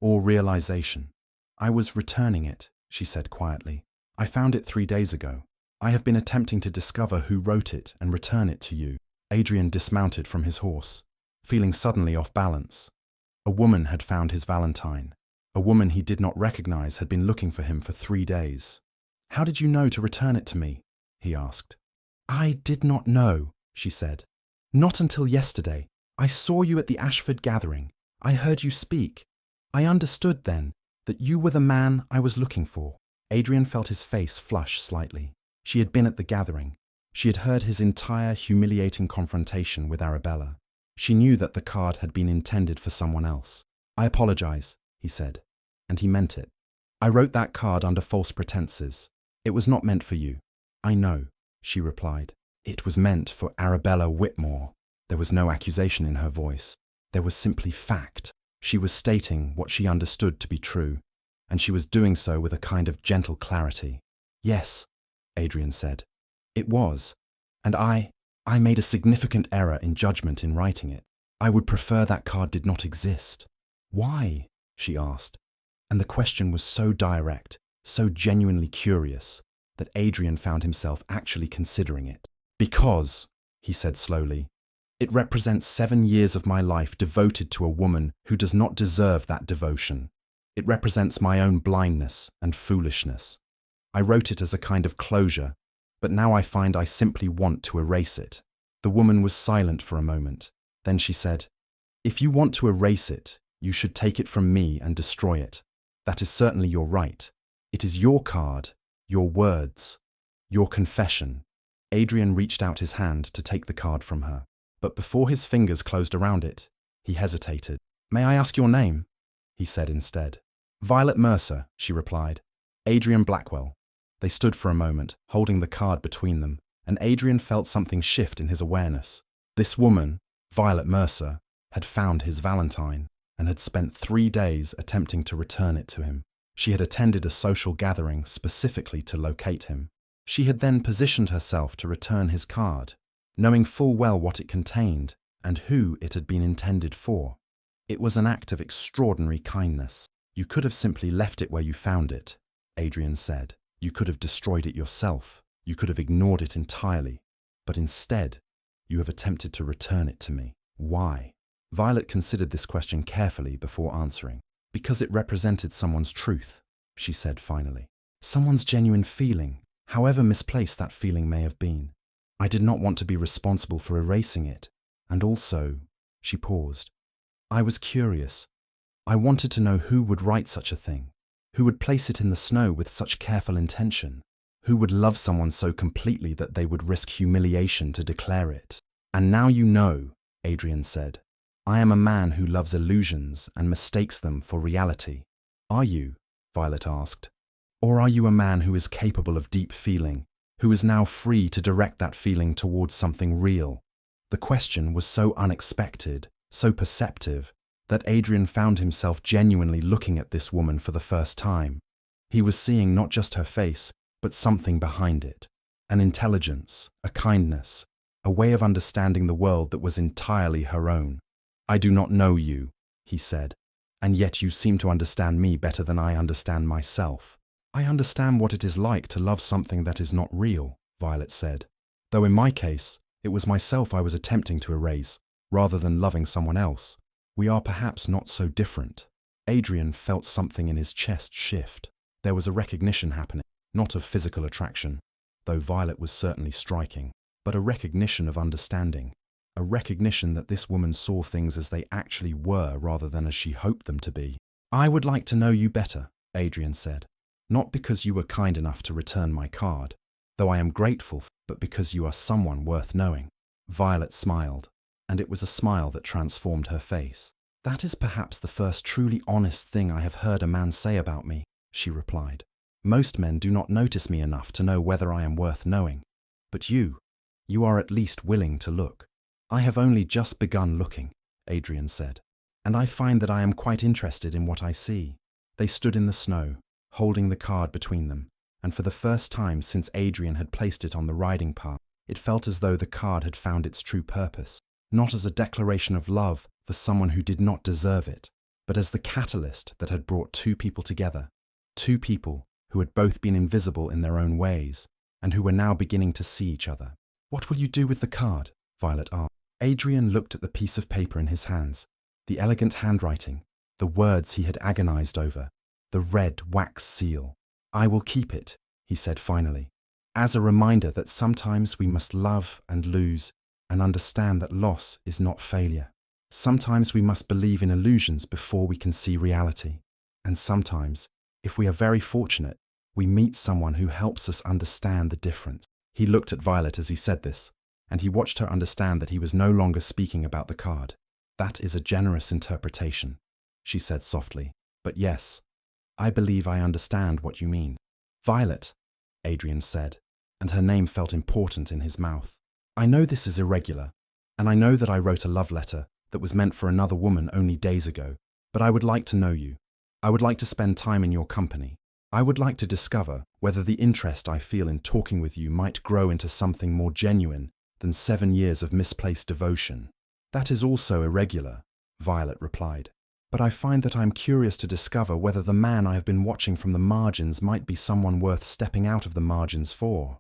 or realization. "I was returning it," she said quietly. "I found it 3 days ago. I have been attempting to discover who wrote it and return it to you." Adrian dismounted from his horse, feeling suddenly off balance. A woman had found his Valentine. A woman he did not recognize had been looking for him for 3 days. "How did you know to return it to me?" he asked. "I did not know," she said. "Not until yesterday. I saw you at the Ashford gathering. I heard you speak. I understood then that you were the man I was looking for." Adrian felt his face flush slightly. She had been at the gathering. She had heard his entire humiliating confrontation with Arabella. She knew that the card had been intended for someone else. "I apologize," he said, and he meant it. "I wrote that card under false pretenses. It was not meant for you." "I know," she replied. "It was meant for Arabella Whitmore." There was no accusation in her voice. There was simply fact. She was stating what she understood to be true, and she was doing so with a kind of gentle clarity. "Yes," Adrian said. "It was, and I made a significant error in judgment in writing it. I would prefer that card did not exist." "Why?" she asked, and the question was so direct, so genuinely curious, that Adrian found himself actually considering it. Because, he said slowly, it represents 7 years of my life devoted to a woman who does not deserve that devotion. It represents my own blindness and foolishness. I wrote it as a kind of closure, but now I find I simply want to erase it. The woman was silent for a moment. Then she said, "If you want to erase it, you should take it from me and destroy it. That is certainly your right. It is your card, your words, your confession." Adrian reached out his hand to take the card from her, but before his fingers closed around it, he hesitated. "May I ask your name?" he said instead. "Violet Mercer," she replied. "Adrian Blackwell." They stood for a moment, holding the card between them, and Adrian felt something shift in his awareness. This woman, Violet Mercer, had found his Valentine and had spent 3 days attempting to return it to him. She had attended a social gathering specifically to locate him. She had then positioned herself to return his card, knowing full well what it contained and who it had been intended for. It was an act of extraordinary kindness. "You could have simply left it where you found it," Adrian said. "You could have destroyed it yourself. You could have ignored it entirely. But instead, you have attempted to return it to me. Why?" Violet considered this question carefully before answering. "Because it represented someone's truth," she said finally. "Someone's genuine feeling, however misplaced that feeling may have been. I did not want to be responsible for erasing it. And also," she paused, "I was curious. I wanted to know who would write such a thing, who would place it in the snow with such careful intention, who would love someone so completely that they would risk humiliation to declare it. And now you know," Adrian said. "I am a man who loves illusions and mistakes them for reality." "Are you?" Violet asked. "Or are you a man who is capable of deep feeling, who is now free to direct that feeling towards something real?" The question was so unexpected, so perceptive, that Adrian found himself genuinely looking at this woman for the first time. He was seeing not just her face, but something behind it. An intelligence, a kindness, a way of understanding the world that was entirely her own. "I do not know you," he said, "and yet you seem to understand me better than I understand myself." "I understand what it is like to love something that is not real," Violet said, "though in my case, it was myself I was attempting to erase, rather than loving someone else. We are perhaps not so different." Adrian felt something in his chest shift. There was a recognition happening, not of physical attraction, though Violet was certainly striking, but a recognition of understanding, a recognition that this woman saw things as they actually were rather than as she hoped them to be. "I would like to know you better," Adrian said, "not because you were kind enough to return my card, though I am grateful, but because you are someone worth knowing." Violet smiled, and it was a smile that transformed her face. "That is perhaps the first truly honest thing I have heard a man say about me," she replied. "Most men do not notice me enough to know whether I am worth knowing. But you are at least willing to look." "I have only just begun looking," Adrian said, "and I find that I am quite interested in what I see." They stood in the snow, holding the card between them, and for the first time since Adrian had placed it on the riding path, it felt as though the card had found its true purpose, not as a declaration of love for someone who did not deserve it, but as the catalyst that had brought 2 people together, 2 people who had both been invisible in their own ways, and who were now beginning to see each other. "What will you do with the card?" Violet asked. Adrian looked at the piece of paper in his hands, the elegant handwriting, the words he had agonized over, the red wax seal. "I will keep it," he said finally, "as a reminder that sometimes we must love and lose and understand that loss is not failure. Sometimes we must believe in illusions before we can see reality. And sometimes, if we are very fortunate, we meet someone who helps us understand the difference." He looked at Violet as he said this, and he watched her understand that he was no longer speaking about the card. "That is a generous interpretation," she said softly. "But yes, I believe I understand what you mean." "Violet," Adrian said, and her name felt important in his mouth. "I know this is irregular, and I know that I wrote a love letter that was meant for another woman only days ago, but I would like to know you. I would like to spend time in your company. I would like to discover whether the interest I feel in talking with you might grow into something more genuine than 7 years of misplaced devotion." "That is also irregular," Violet replied. but I find that I'm curious to discover whether the man I have been watching from the margins might be someone worth stepping out of the margins for."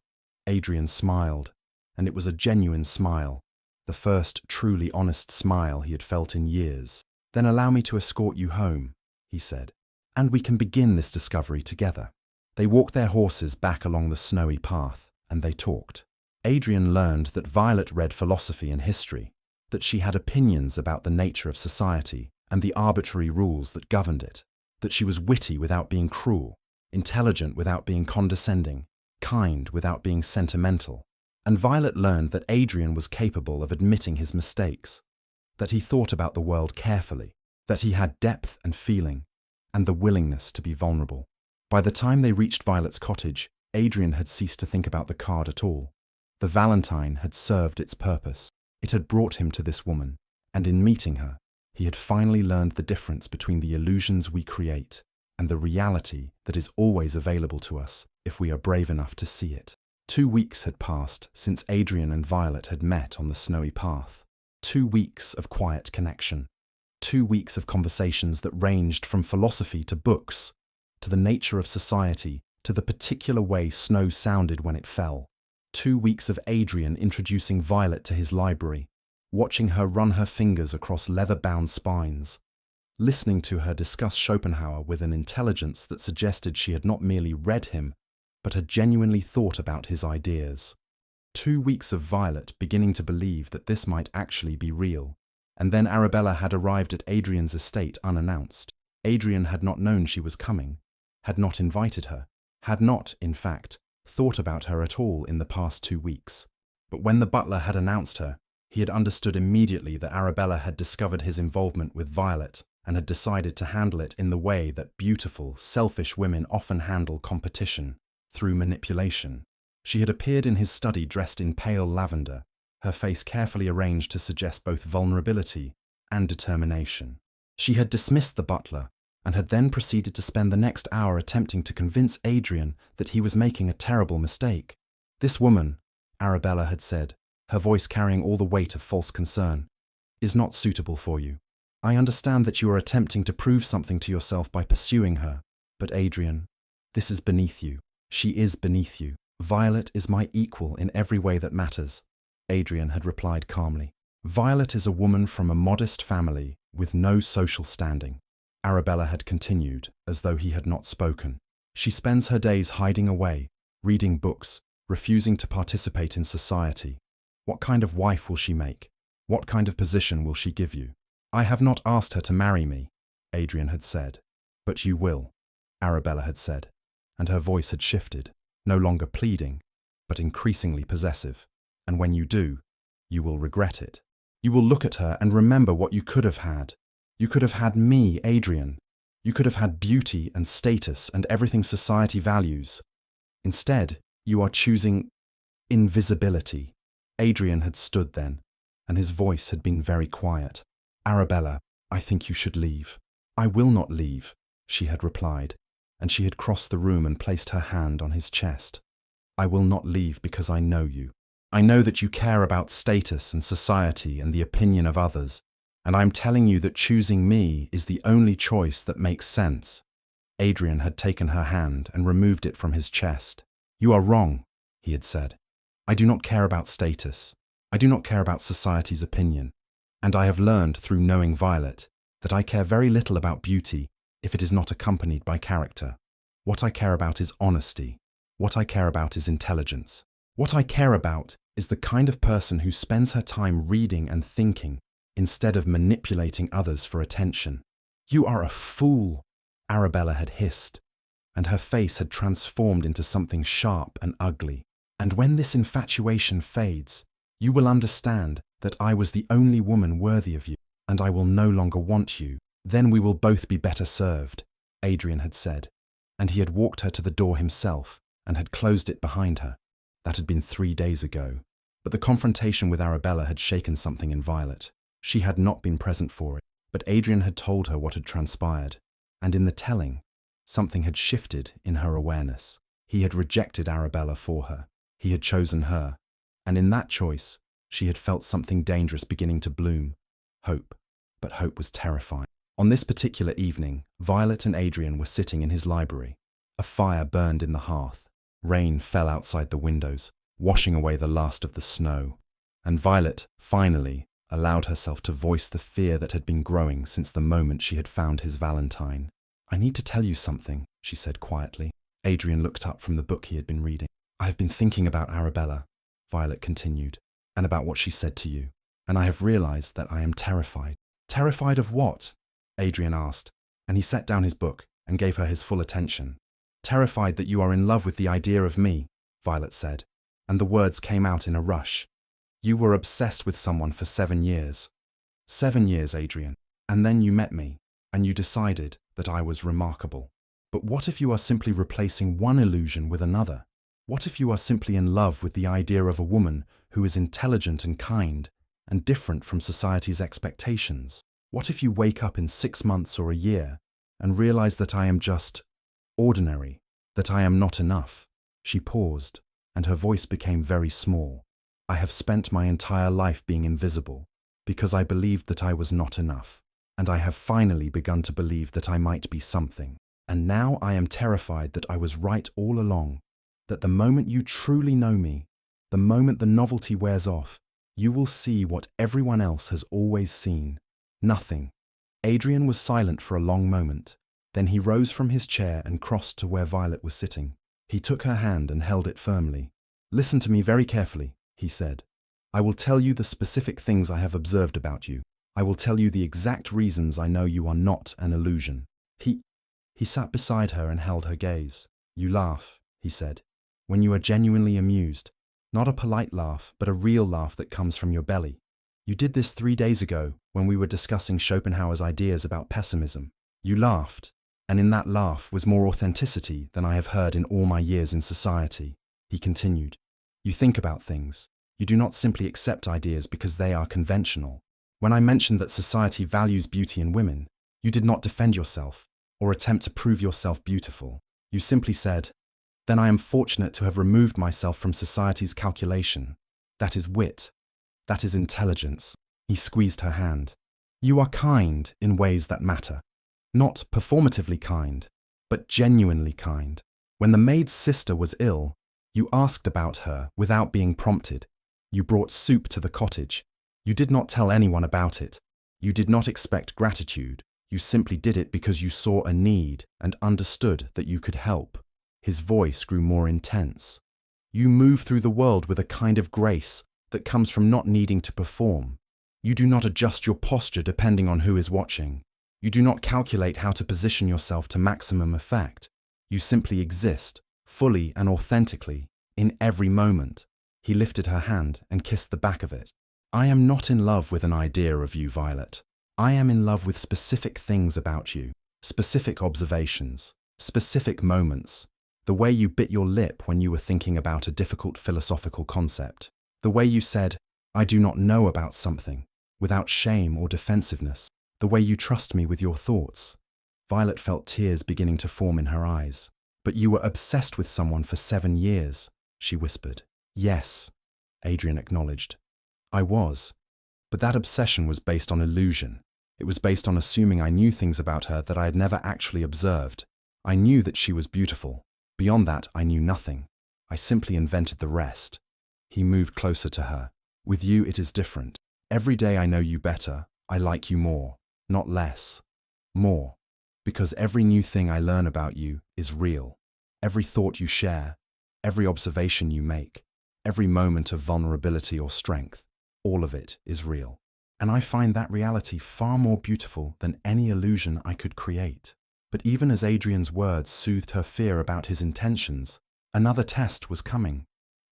Adrian smiled, and it was a genuine smile, the first truly honest smile he had felt in years. "Then allow me to escort you home," he said, "and we can begin this discovery together." They walked their horses back along the snowy path, and they talked. Adrian learned that Violet read philosophy and history, that she had opinions about the nature of society and the arbitrary rules that governed it, that she was witty without being cruel, intelligent without being condescending, kind without being sentimental. And Violet learned that Adrian was capable of admitting his mistakes, that he thought about the world carefully, that he had depth and feeling, and the willingness to be vulnerable. By the time they reached Violet's cottage, Adrian had ceased to think about the card at all. The Valentine had served its purpose. It had brought him to this woman, and in meeting her, he had finally learned the difference between the illusions we create and the reality that is always available to us if we are brave enough to see it. 2 weeks had passed since Adrian and Violet had met on the snowy path. 2 weeks of quiet connection. 2 weeks of conversations that ranged from philosophy to books, to the nature of society, to the particular way snow sounded when it fell. 2 weeks of Adrian introducing Violet to his library, watching her run her fingers across leather-bound spines, listening to her discuss Schopenhauer with an intelligence that suggested she had not merely read him, but had genuinely thought about his ideas. 2 weeks of Violet beginning to believe that this might actually be real. And then Arabella had arrived at Adrian's estate unannounced. Adrian had not known she was coming, had not invited her, had not, in fact, thought about her at all in the past 2 weeks. But when the butler had announced her, he had understood immediately that Arabella had discovered his involvement with Violet and had decided to handle it in the way that beautiful, selfish women often handle competition, through manipulation. She had appeared in his study dressed in pale lavender, her face carefully arranged to suggest both vulnerability and determination. She had dismissed the butler and had then proceeded to spend the next hour attempting to convince Adrian that he was making a terrible mistake. "This woman," Arabella had said, her voice carrying all the weight of false concern, "is not suitable for you. I understand that you are attempting to prove something to yourself by pursuing her, but Adrian, this is beneath you. She is beneath you. Violet is my equal in every way that matters," Adrian had replied calmly. "Violet is a woman from a modest family with no social standing," Arabella had continued, as though he had not spoken. "She spends her days hiding away, reading books, refusing to participate in society. What kind of wife will she make? What kind of position will she give you?" "I have not asked her to marry me," Adrian had said. "But you will," Arabella had said, and her voice had shifted, no longer pleading, but increasingly possessive. "And when you do, you will regret it. You will look at her and remember what you could have had. You could have had me, Adrian. You could have had beauty and status and everything society values. Instead, you are choosing invisibility." Adrian had stood then, and his voice had been very quiet. "Arabella, I think you should leave." "I will not leave," she had replied, and she had crossed the room and placed her hand on his chest. "I will not leave because I know you. I know that you care about status and society and the opinion of others, and I'm telling you that choosing me is the only choice that makes sense." Adrian had taken her hand and removed it from his chest. "You are wrong," he had said. "I do not care about status. I do not care about society's opinion. And I have learned through knowing Violet that I care very little about beauty if it is not accompanied by character. What I care about is honesty. What I care about is intelligence. What I care about is the kind of person who spends her time reading and thinking instead of manipulating others for attention." "You are a fool," Arabella had hissed, and her face had transformed into something sharp and ugly. "And when this infatuation fades, you will understand that I was the only woman worthy of you, and I will no longer want you. Then we will both be better served," Adrian had said, and he had walked her to the door himself and had closed it behind her. That had been 3 days ago. But the confrontation with Arabella had shaken something in Violet. She had not been present for it, but Adrian had told her what had transpired, and in the telling, something had shifted in her awareness. He had rejected Arabella for her. He had chosen her, and in that choice, she had felt something dangerous beginning to bloom. Hope. But hope was terrifying. On this particular evening, Violet and Adrian were sitting in his library. A fire burned in the hearth. Rain fell outside the windows, washing away the last of the snow. And Violet, finally, allowed herself to voice the fear that had been growing since the moment she had found his Valentine. "I need to tell you something," she said quietly. Adrian looked up from the book he had been reading. "I have been thinking about Arabella," Violet continued, "and about what she said to you. And I have realized that I am terrified." "Terrified of what?" Adrian asked, and he set down his book and gave her his full attention. "Terrified that you are in love with the idea of me," Violet said, and the words came out in a rush. "You were obsessed with someone for 7 years. 7 years, Adrian. And then you met me, and you decided that I was remarkable. But what if you are simply replacing one illusion with another? What if you are simply in love with the idea of a woman who is intelligent and kind, and different from society's expectations? What if you wake up in 6 months or a year and realize that I am just ordinary, that I am not enough?" She paused, and her voice became very small. "I have spent my entire life being invisible, because I believed that I was not enough, and I have finally begun to believe that I might be something. And now I am terrified that I was right all along, that the moment you truly know me, the moment the novelty wears off, you will see what everyone else has always seen. Nothing." Adrian was silent for a long moment. Then he rose from his chair and crossed to where Violet was sitting. He took her hand and held it firmly. "Listen to me very carefully," he said. "I will tell you the specific things I have observed about you. I will tell you the exact reasons I know you are not an illusion." He sat beside her and held her gaze. "You laugh," he said, "when you are genuinely amused. Not a polite laugh, but a real laugh that comes from your belly. You did this 3 days ago when we were discussing Schopenhauer's ideas about pessimism. You laughed, and in that laugh was more authenticity than I have heard in all my years in society," he continued. "You think about things. You do not simply accept ideas because they are conventional. When I mentioned that society values beauty in women, you did not defend yourself or attempt to prove yourself beautiful. You simply said, 'Then I am fortunate to have removed myself from society's calculation. That is wit. That is intelligence.'" He squeezed her hand. "You are kind in ways that matter. Not performatively kind, but genuinely kind. When the maid's sister was ill, you asked about her without being prompted. You brought soup to the cottage. You did not tell anyone about it. You did not expect gratitude. You simply did it because you saw a need and understood that you could help." His voice grew more intense. "You move through the world with a kind of grace that comes from not needing to perform. You do not adjust your posture depending on who is watching. You do not calculate how to position yourself to maximum effect. You simply exist, fully and authentically, in every moment." He lifted her hand and kissed the back of it. "I am not in love with an idea of you, Violet. I am in love with specific things about you, specific observations, specific moments. The way you bit your lip when you were thinking about a difficult philosophical concept. The way you said, 'I do not know about something,' without shame or defensiveness. The way you trust me with your thoughts." Violet felt tears beginning to form in her eyes. "But you were obsessed with someone for 7 years, she whispered. "Yes," Adrian acknowledged. "I was. But that obsession was based on illusion. It was based on assuming I knew things about her that I had never actually observed. I knew that she was beautiful. Beyond that, I knew nothing. I simply invented the rest." He moved closer to her. "With you, it is different. Every day I know you better. I like you more, not less. More. Because every new thing I learn about you is real. Every thought you share, every observation you make, every moment of vulnerability or strength, all of it is real. And I find that reality far more beautiful than any illusion I could create." But even as Adrian's words soothed her fear about his intentions, another test was coming.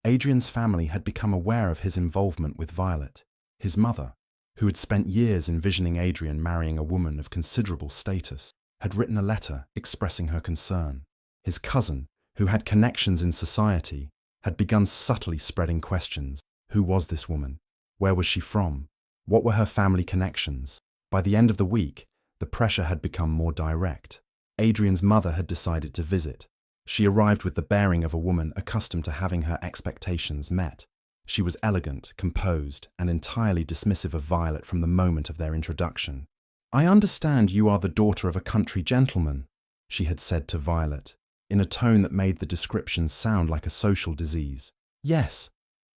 Adrian's family had become aware of his involvement with Violet. His mother, who had spent years envisioning Adrian marrying a woman of considerable status, had written a letter expressing her concern. His cousin, who had connections in society, had begun subtly spreading questions. Who was this woman? Where was she from? What were her family connections? By the end of the week, the pressure had become more direct. Adrian's mother had decided to visit. She arrived with the bearing of a woman accustomed to having her expectations met. She was elegant, composed, and entirely dismissive of Violet from the moment of their introduction. I understand you are the daughter of a country gentleman, she had said to Violet, in a tone that made the description sound like a social disease. Yes,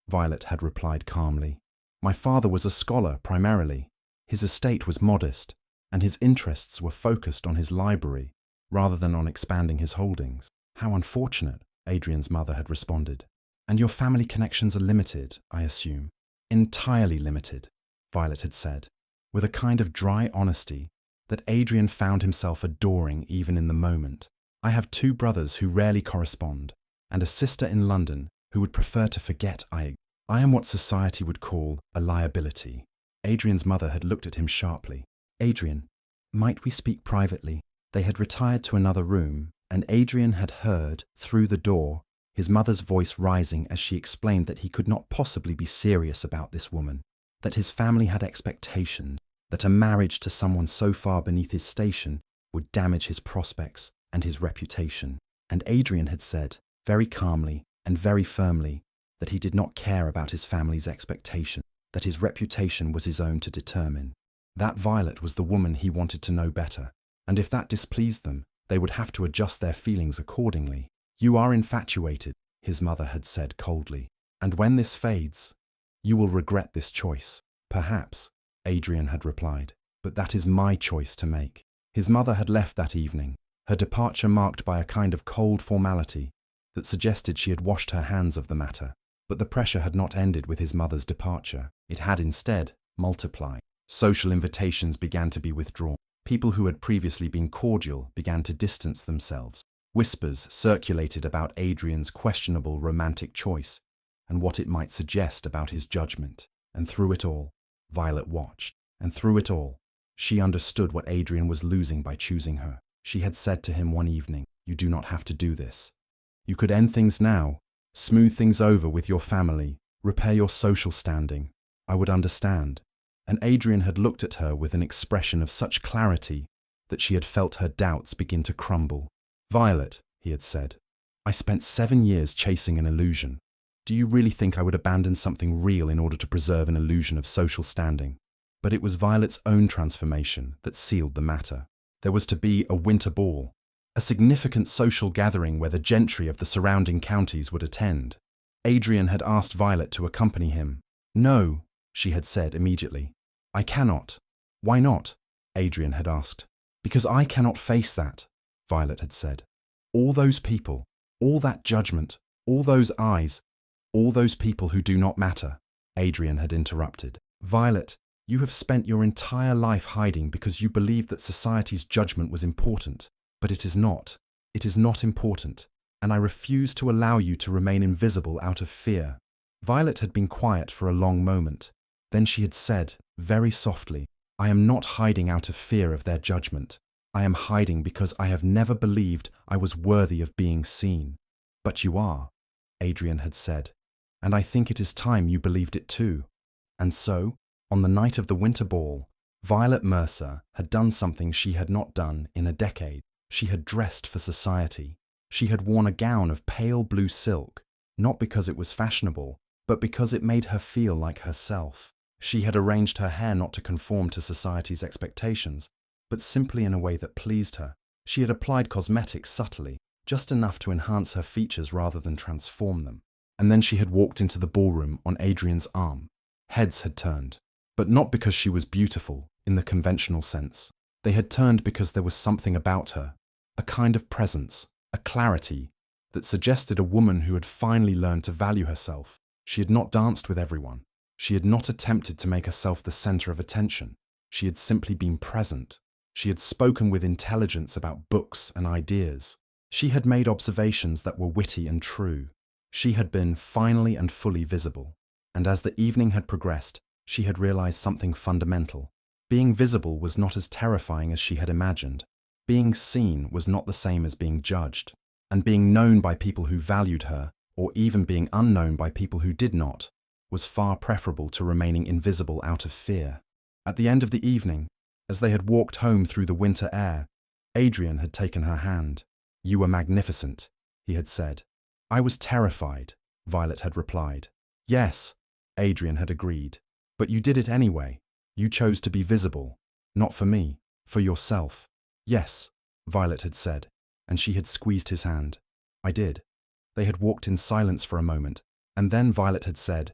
Violet had replied calmly. My father was a scholar primarily. His estate was modest, and his interests were focused on his library rather than on expanding his holdings. How unfortunate, Adrian's mother had responded. And your family connections are limited, I assume. Entirely limited, Violet had said, with a kind of dry honesty that Adrian found himself adoring even in the moment. I have 2 brothers who rarely correspond, and a sister in London who would prefer to forget I am what society would call a liability. Adrian's mother had looked at him sharply. Adrian, might we speak privately? They had retired to another room, and Adrian had heard, through the door, his mother's voice rising as she explained that he could not possibly be serious about this woman, that his family had expectations, that a marriage to someone so far beneath his station would damage his prospects and his reputation. And Adrian had said, very calmly and very firmly, that he did not care about his family's expectations, that his reputation was his own to determine. That Violet was the woman he wanted to know better, and if that displeased them, they would have to adjust their feelings accordingly. You are infatuated, his mother had said coldly, and when this fades, you will regret this choice. Perhaps, Adrian had replied, but that is my choice to make. His mother had left that evening, her departure marked by a kind of cold formality that suggested she had washed her hands of the matter. But the pressure had not ended with his mother's departure. It had instead multiplied. Social invitations began to be withdrawn. People who had previously been cordial began to distance themselves. Whispers circulated about Adrian's questionable romantic choice and what it might suggest about his judgment. And through it all, Violet watched. And through it all, she understood what Adrian was losing by choosing her. She had said to him one evening, "You do not have to do this. You could end things now, smooth things over with your family, repair your social standing. I would understand." And Adrian had looked at her with an expression of such clarity that she had felt her doubts begin to crumble. "Violet," he had said, "I spent 7 years chasing an illusion. Do you really think I would abandon something real in order to preserve an illusion of social standing?" But it was Violet's own transformation that sealed the matter. There was to be a winter ball, a significant social gathering where the gentry of the surrounding counties would attend. Adrian had asked Violet to accompany him. "No," she had said immediately. "I cannot." "Why not?" Adrian had asked. "Because I cannot face that," Violet had said. "All those people, all that judgment, all those eyes, all those people who do not matter," Adrian had interrupted. "Violet, you have spent your entire life hiding because you believed that society's judgment was important. But it is not. It is not important, and I refuse to allow you to remain invisible out of fear." Violet had been quiet for a long moment. Then she had said, very softly, "I am not hiding out of fear of their judgment. I am hiding because I have never believed I was worthy of being seen." "But you are," Adrian had said, "and I think it is time you believed it too." And so, on the night of the winter ball, Violet Mercer had done something she had not done in a decade. She had dressed for society. She had worn a gown of pale blue silk, not because it was fashionable, but because it made her feel like herself. She had arranged her hair not to conform to society's expectations, but simply in a way that pleased her. She had applied cosmetics subtly, just enough to enhance her features rather than transform them. And then she had walked into the ballroom on Adrian's arm. Heads had turned, but not because she was beautiful, in the conventional sense. They had turned because there was something about her, a kind of presence, a clarity, that suggested a woman who had finally learned to value herself. She had not danced with everyone. She had not attempted to make herself the center of attention. She had simply been present. She had spoken with intelligence about books and ideas. She had made observations that were witty and true. She had been finally and fully visible. And as the evening had progressed, she had realized something fundamental. Being visible was not as terrifying as she had imagined. Being seen was not the same as being judged. And being known by people who valued her, or even being unknown by people who did not, was far preferable to remaining invisible out of fear. At the end of the evening, as they had walked home through the winter air, Adrian had taken her hand. "You were magnificent," he had said. "I was terrified," Violet had replied. "Yes," Adrian had agreed. "But you did it anyway. You chose to be visible. Not for me." For yourself. Yes, Violet had said, and she had squeezed his hand. I did. They had walked in silence for a moment, and then Violet had said,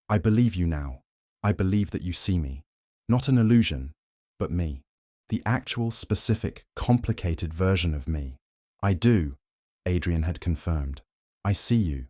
I believe you now. I believe that you see me. Not an illusion, but me. The actual, specific, complicated version of me. I do, Adrian had confirmed. I see you,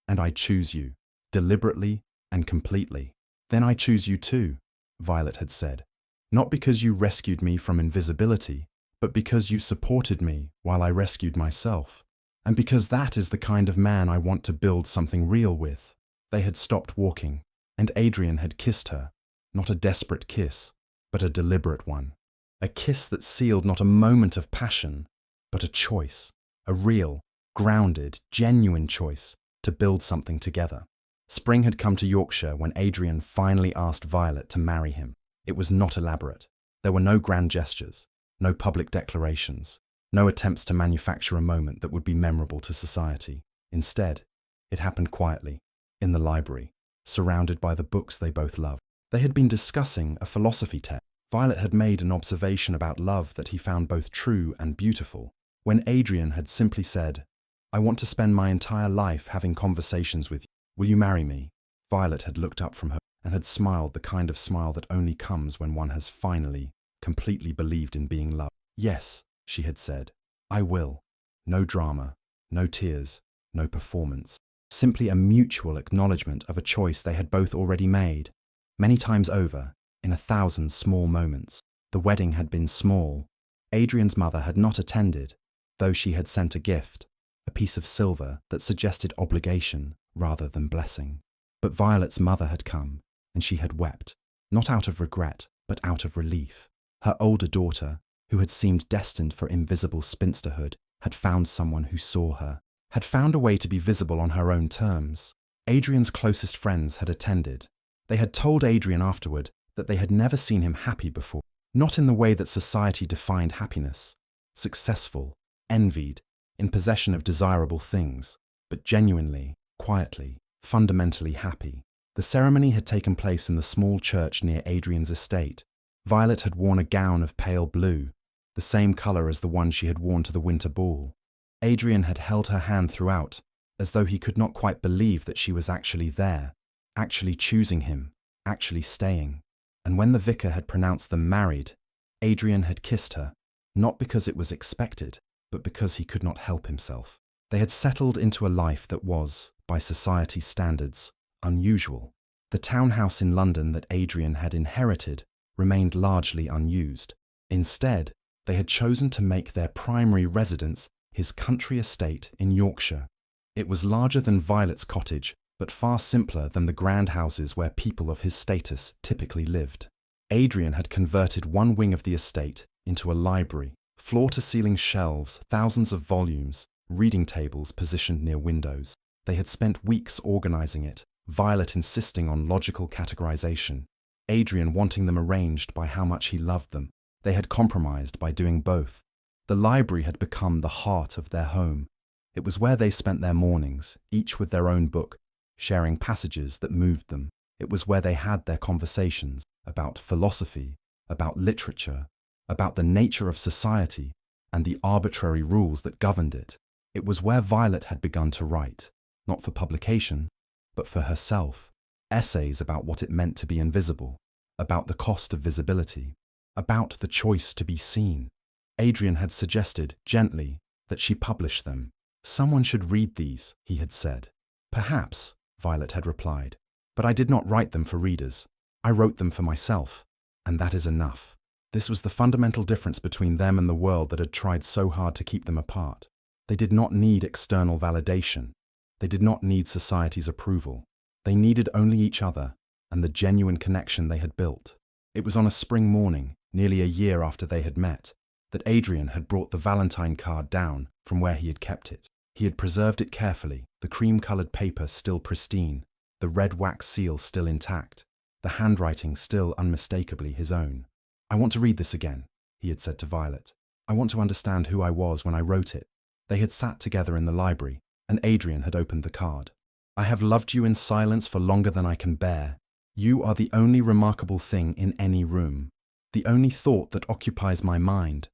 and I choose you, deliberately and completely. Then I choose you too, Violet had said. Not because you rescued me from invisibility, but because you supported me while I rescued myself. And because that is the kind of man I want to build something real with. They had stopped walking, and Adrian had kissed her. Not a desperate kiss, but a deliberate one. A kiss that sealed not a moment of passion, but a choice. A real, grounded, genuine choice to build something together. Spring had come to Yorkshire when Adrian finally asked Violet to marry him. It was not elaborate. There were no grand gestures, no public declarations, no attempts to manufacture a moment that would be memorable to society. Instead, it happened quietly, in the library, surrounded by the books they both loved. They had been discussing a philosophy text. Violet had made an observation about love that he found both true and beautiful, when Adrian had simply said, I want to spend my entire life having conversations with you. Will you marry me? Violet had looked up from her and had smiled the kind of smile that only comes when one has finally, completely believed in being loved. Yes, she had said, I will. No drama, no tears, no performance. Simply a mutual acknowledgement of a choice they had both already made, many times over, in 1,000 small moments. The wedding had been small. Adrian's mother had not attended, though she had sent a gift, a piece of silver that suggested obligation rather than blessing. But Violet's mother had come, and she had wept, not out of regret, but out of relief. Her older daughter, who had seemed destined for invisible spinsterhood, had found someone who saw her, had found a way to be visible on her own terms. Adrian's closest friends had attended. They had told Adrian afterward that they had never seen him happy before, not in the way that society defined happiness, successful, envied, in possession of desirable things, but genuinely, quietly, fundamentally happy. The ceremony had taken place in the small church near Adrian's estate. Violet had worn a gown of pale blue, the same colour as the one she had worn to the winter ball. Adrian had held her hand throughout, as though he could not quite believe that she was actually there, actually choosing him, actually staying. And when the vicar had pronounced them married, Adrian had kissed her, not because it was expected, but because he could not help himself. They had settled into a life that was, by society's standards, unusual. The townhouse in London that Adrian had inherited remained largely unused. Instead, they had chosen to make their primary residence his country estate in Yorkshire. It was larger than Violet's cottage, but far simpler than the grand houses where people of his status typically lived. Adrian had converted one wing of the estate into a library, floor-to-ceiling shelves, thousands of volumes, reading tables positioned near windows. They had spent weeks organizing it, Violet insisting on logical categorization, Adrian wanting them arranged by how much he loved them. They had compromised by doing both. The library had become the heart of their home. It was where they spent their mornings, each with their own book, sharing passages that moved them. It was where they had their conversations about philosophy, about literature, about the nature of society, and the arbitrary rules that governed it. It was where Violet had begun to write, not for publication, but for herself, essays about what it meant to be invisible, about the cost of visibility, about the choice to be seen. Adrian had suggested, gently, that she publish them. Someone should read these, he had said. Perhaps, Violet had replied, but I did not write them for readers. I wrote them for myself, and that is enough. This was the fundamental difference between them and the world that had tried so hard to keep them apart. They did not need external validation. They did not need society's approval. They needed only each other and the genuine connection they had built. It was on a spring morning, nearly a year after they had met, that Adrian had brought the Valentine card down from where he had kept it. He had preserved it carefully, the cream-coloured paper still pristine, the red wax seal still intact, the handwriting still unmistakably his own. I want to read this again, he had said to Violet. I want to understand who I was when I wrote it. They had sat together in the library, and Adrian had opened the card. I have loved you in silence for longer than I can bear. You are the only remarkable thing in any room. the only thought that occupies my mind.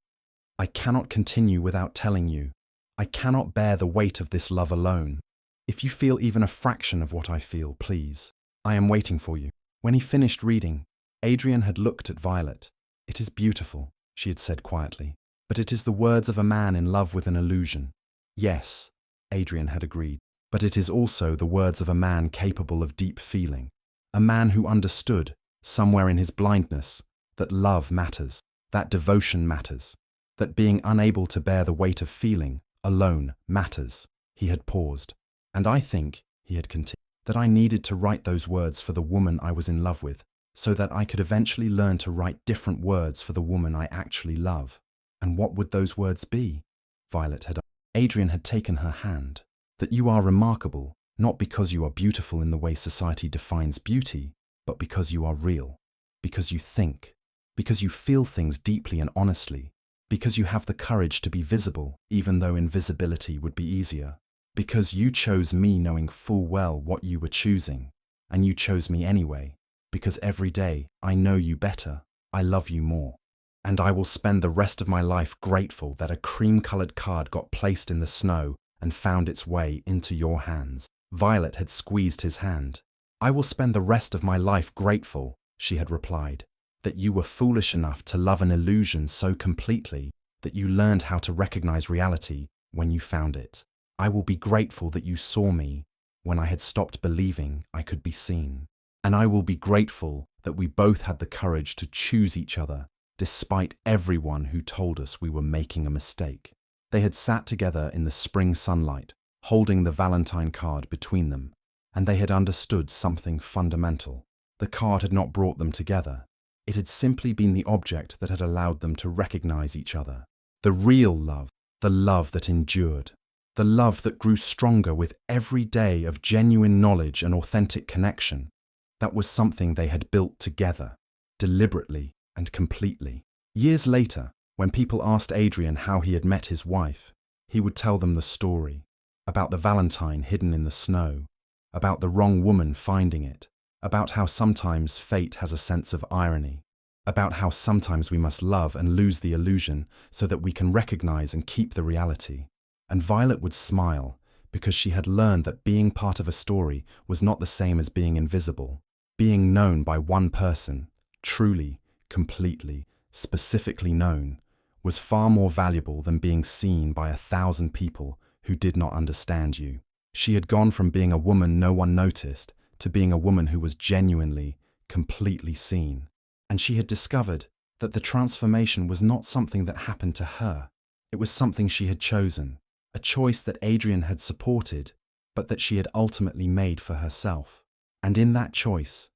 I cannot continue without telling you. I cannot bear the weight of this love alone. If you feel even a fraction of what I feel, please. I am waiting for you." When he finished reading, Adrian had looked at Violet. "It is beautiful," she had said quietly, "but it is the words of a man in love with an illusion." "Yes," Adrian had agreed, "but it is also the words of a man capable of deep feeling. A man who understood, somewhere in his blindness, that love matters, that devotion matters, that being unable to bear the weight of feeling alone matters." He had paused. "And I think," he had continued, "that I needed to write those words for the woman I was in love with, so that I could eventually learn to write different words for the woman I actually love." "And what would those words be?" Violet had asked. Adrian had taken her hand. "That you are remarkable, not because you are beautiful in the way society defines beauty, but because you are real, because you think, because you feel things deeply and honestly, because you have the courage to be visible, even though invisibility would be easier, because you chose me knowing full well what you were choosing, and you chose me anyway, because every day I know you better, I love you more. And I will spend the rest of my life grateful that a cream-colored card got placed in the snow and found its way into your hands." Violet had squeezed his hand. "I will spend the rest of my life grateful," she had replied, "that you were foolish enough to love an illusion so completely that you learned how to recognize reality when you found it. I will be grateful that you saw me when I had stopped believing I could be seen. And I will be grateful that we both had the courage to choose each other despite everyone who told us we were making a mistake." They had sat together in the spring sunlight, holding the Valentine card between them, and they had understood something fundamental. The card had not brought them together. It had simply been the object that had allowed them to recognize each other. The real love, the love that endured, the love that grew stronger with every day of genuine knowledge and authentic connection, that was something they had built together, deliberately and completely. Years later, when people asked Adrian how he had met his wife, he would tell them the story about the Valentine hidden in the snow, about the wrong woman finding it, about how sometimes fate has a sense of irony, about how sometimes we must love and lose the illusion so that we can recognize and keep the reality. And Violet would smile because she had learned that being part of a story was not the same as being invisible. Being known by one person, truly, completely, specifically known, was far more valuable than being seen by 1,000 people who did not understand you. She had gone from being a woman no one noticed to being a woman who was genuinely, completely seen. And she had discovered that the transformation was not something that happened to her. It was something she had chosen, a choice that Adrian had supported, but that she had ultimately made for herself. And in that choice,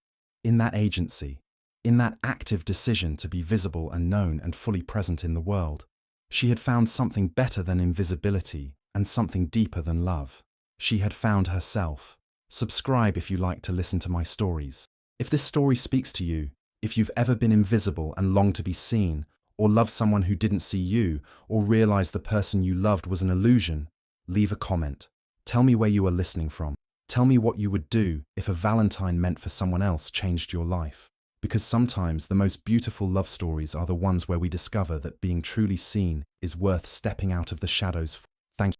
in that agency, in that active decision to be visible and known and fully present in the world, she had found something better than invisibility and something deeper than love. She had found herself. Subscribe if you like to listen to my stories. If this story speaks to you, if you've ever been invisible and longed to be seen, or loved someone who didn't see you, or realized the person you loved was an illusion, leave a comment. Tell me where you are listening from. Tell me what you would do if a Valentine meant for someone else changed your life. Because sometimes the most beautiful love stories are the ones where we discover that being truly seen is worth stepping out of the shadows for.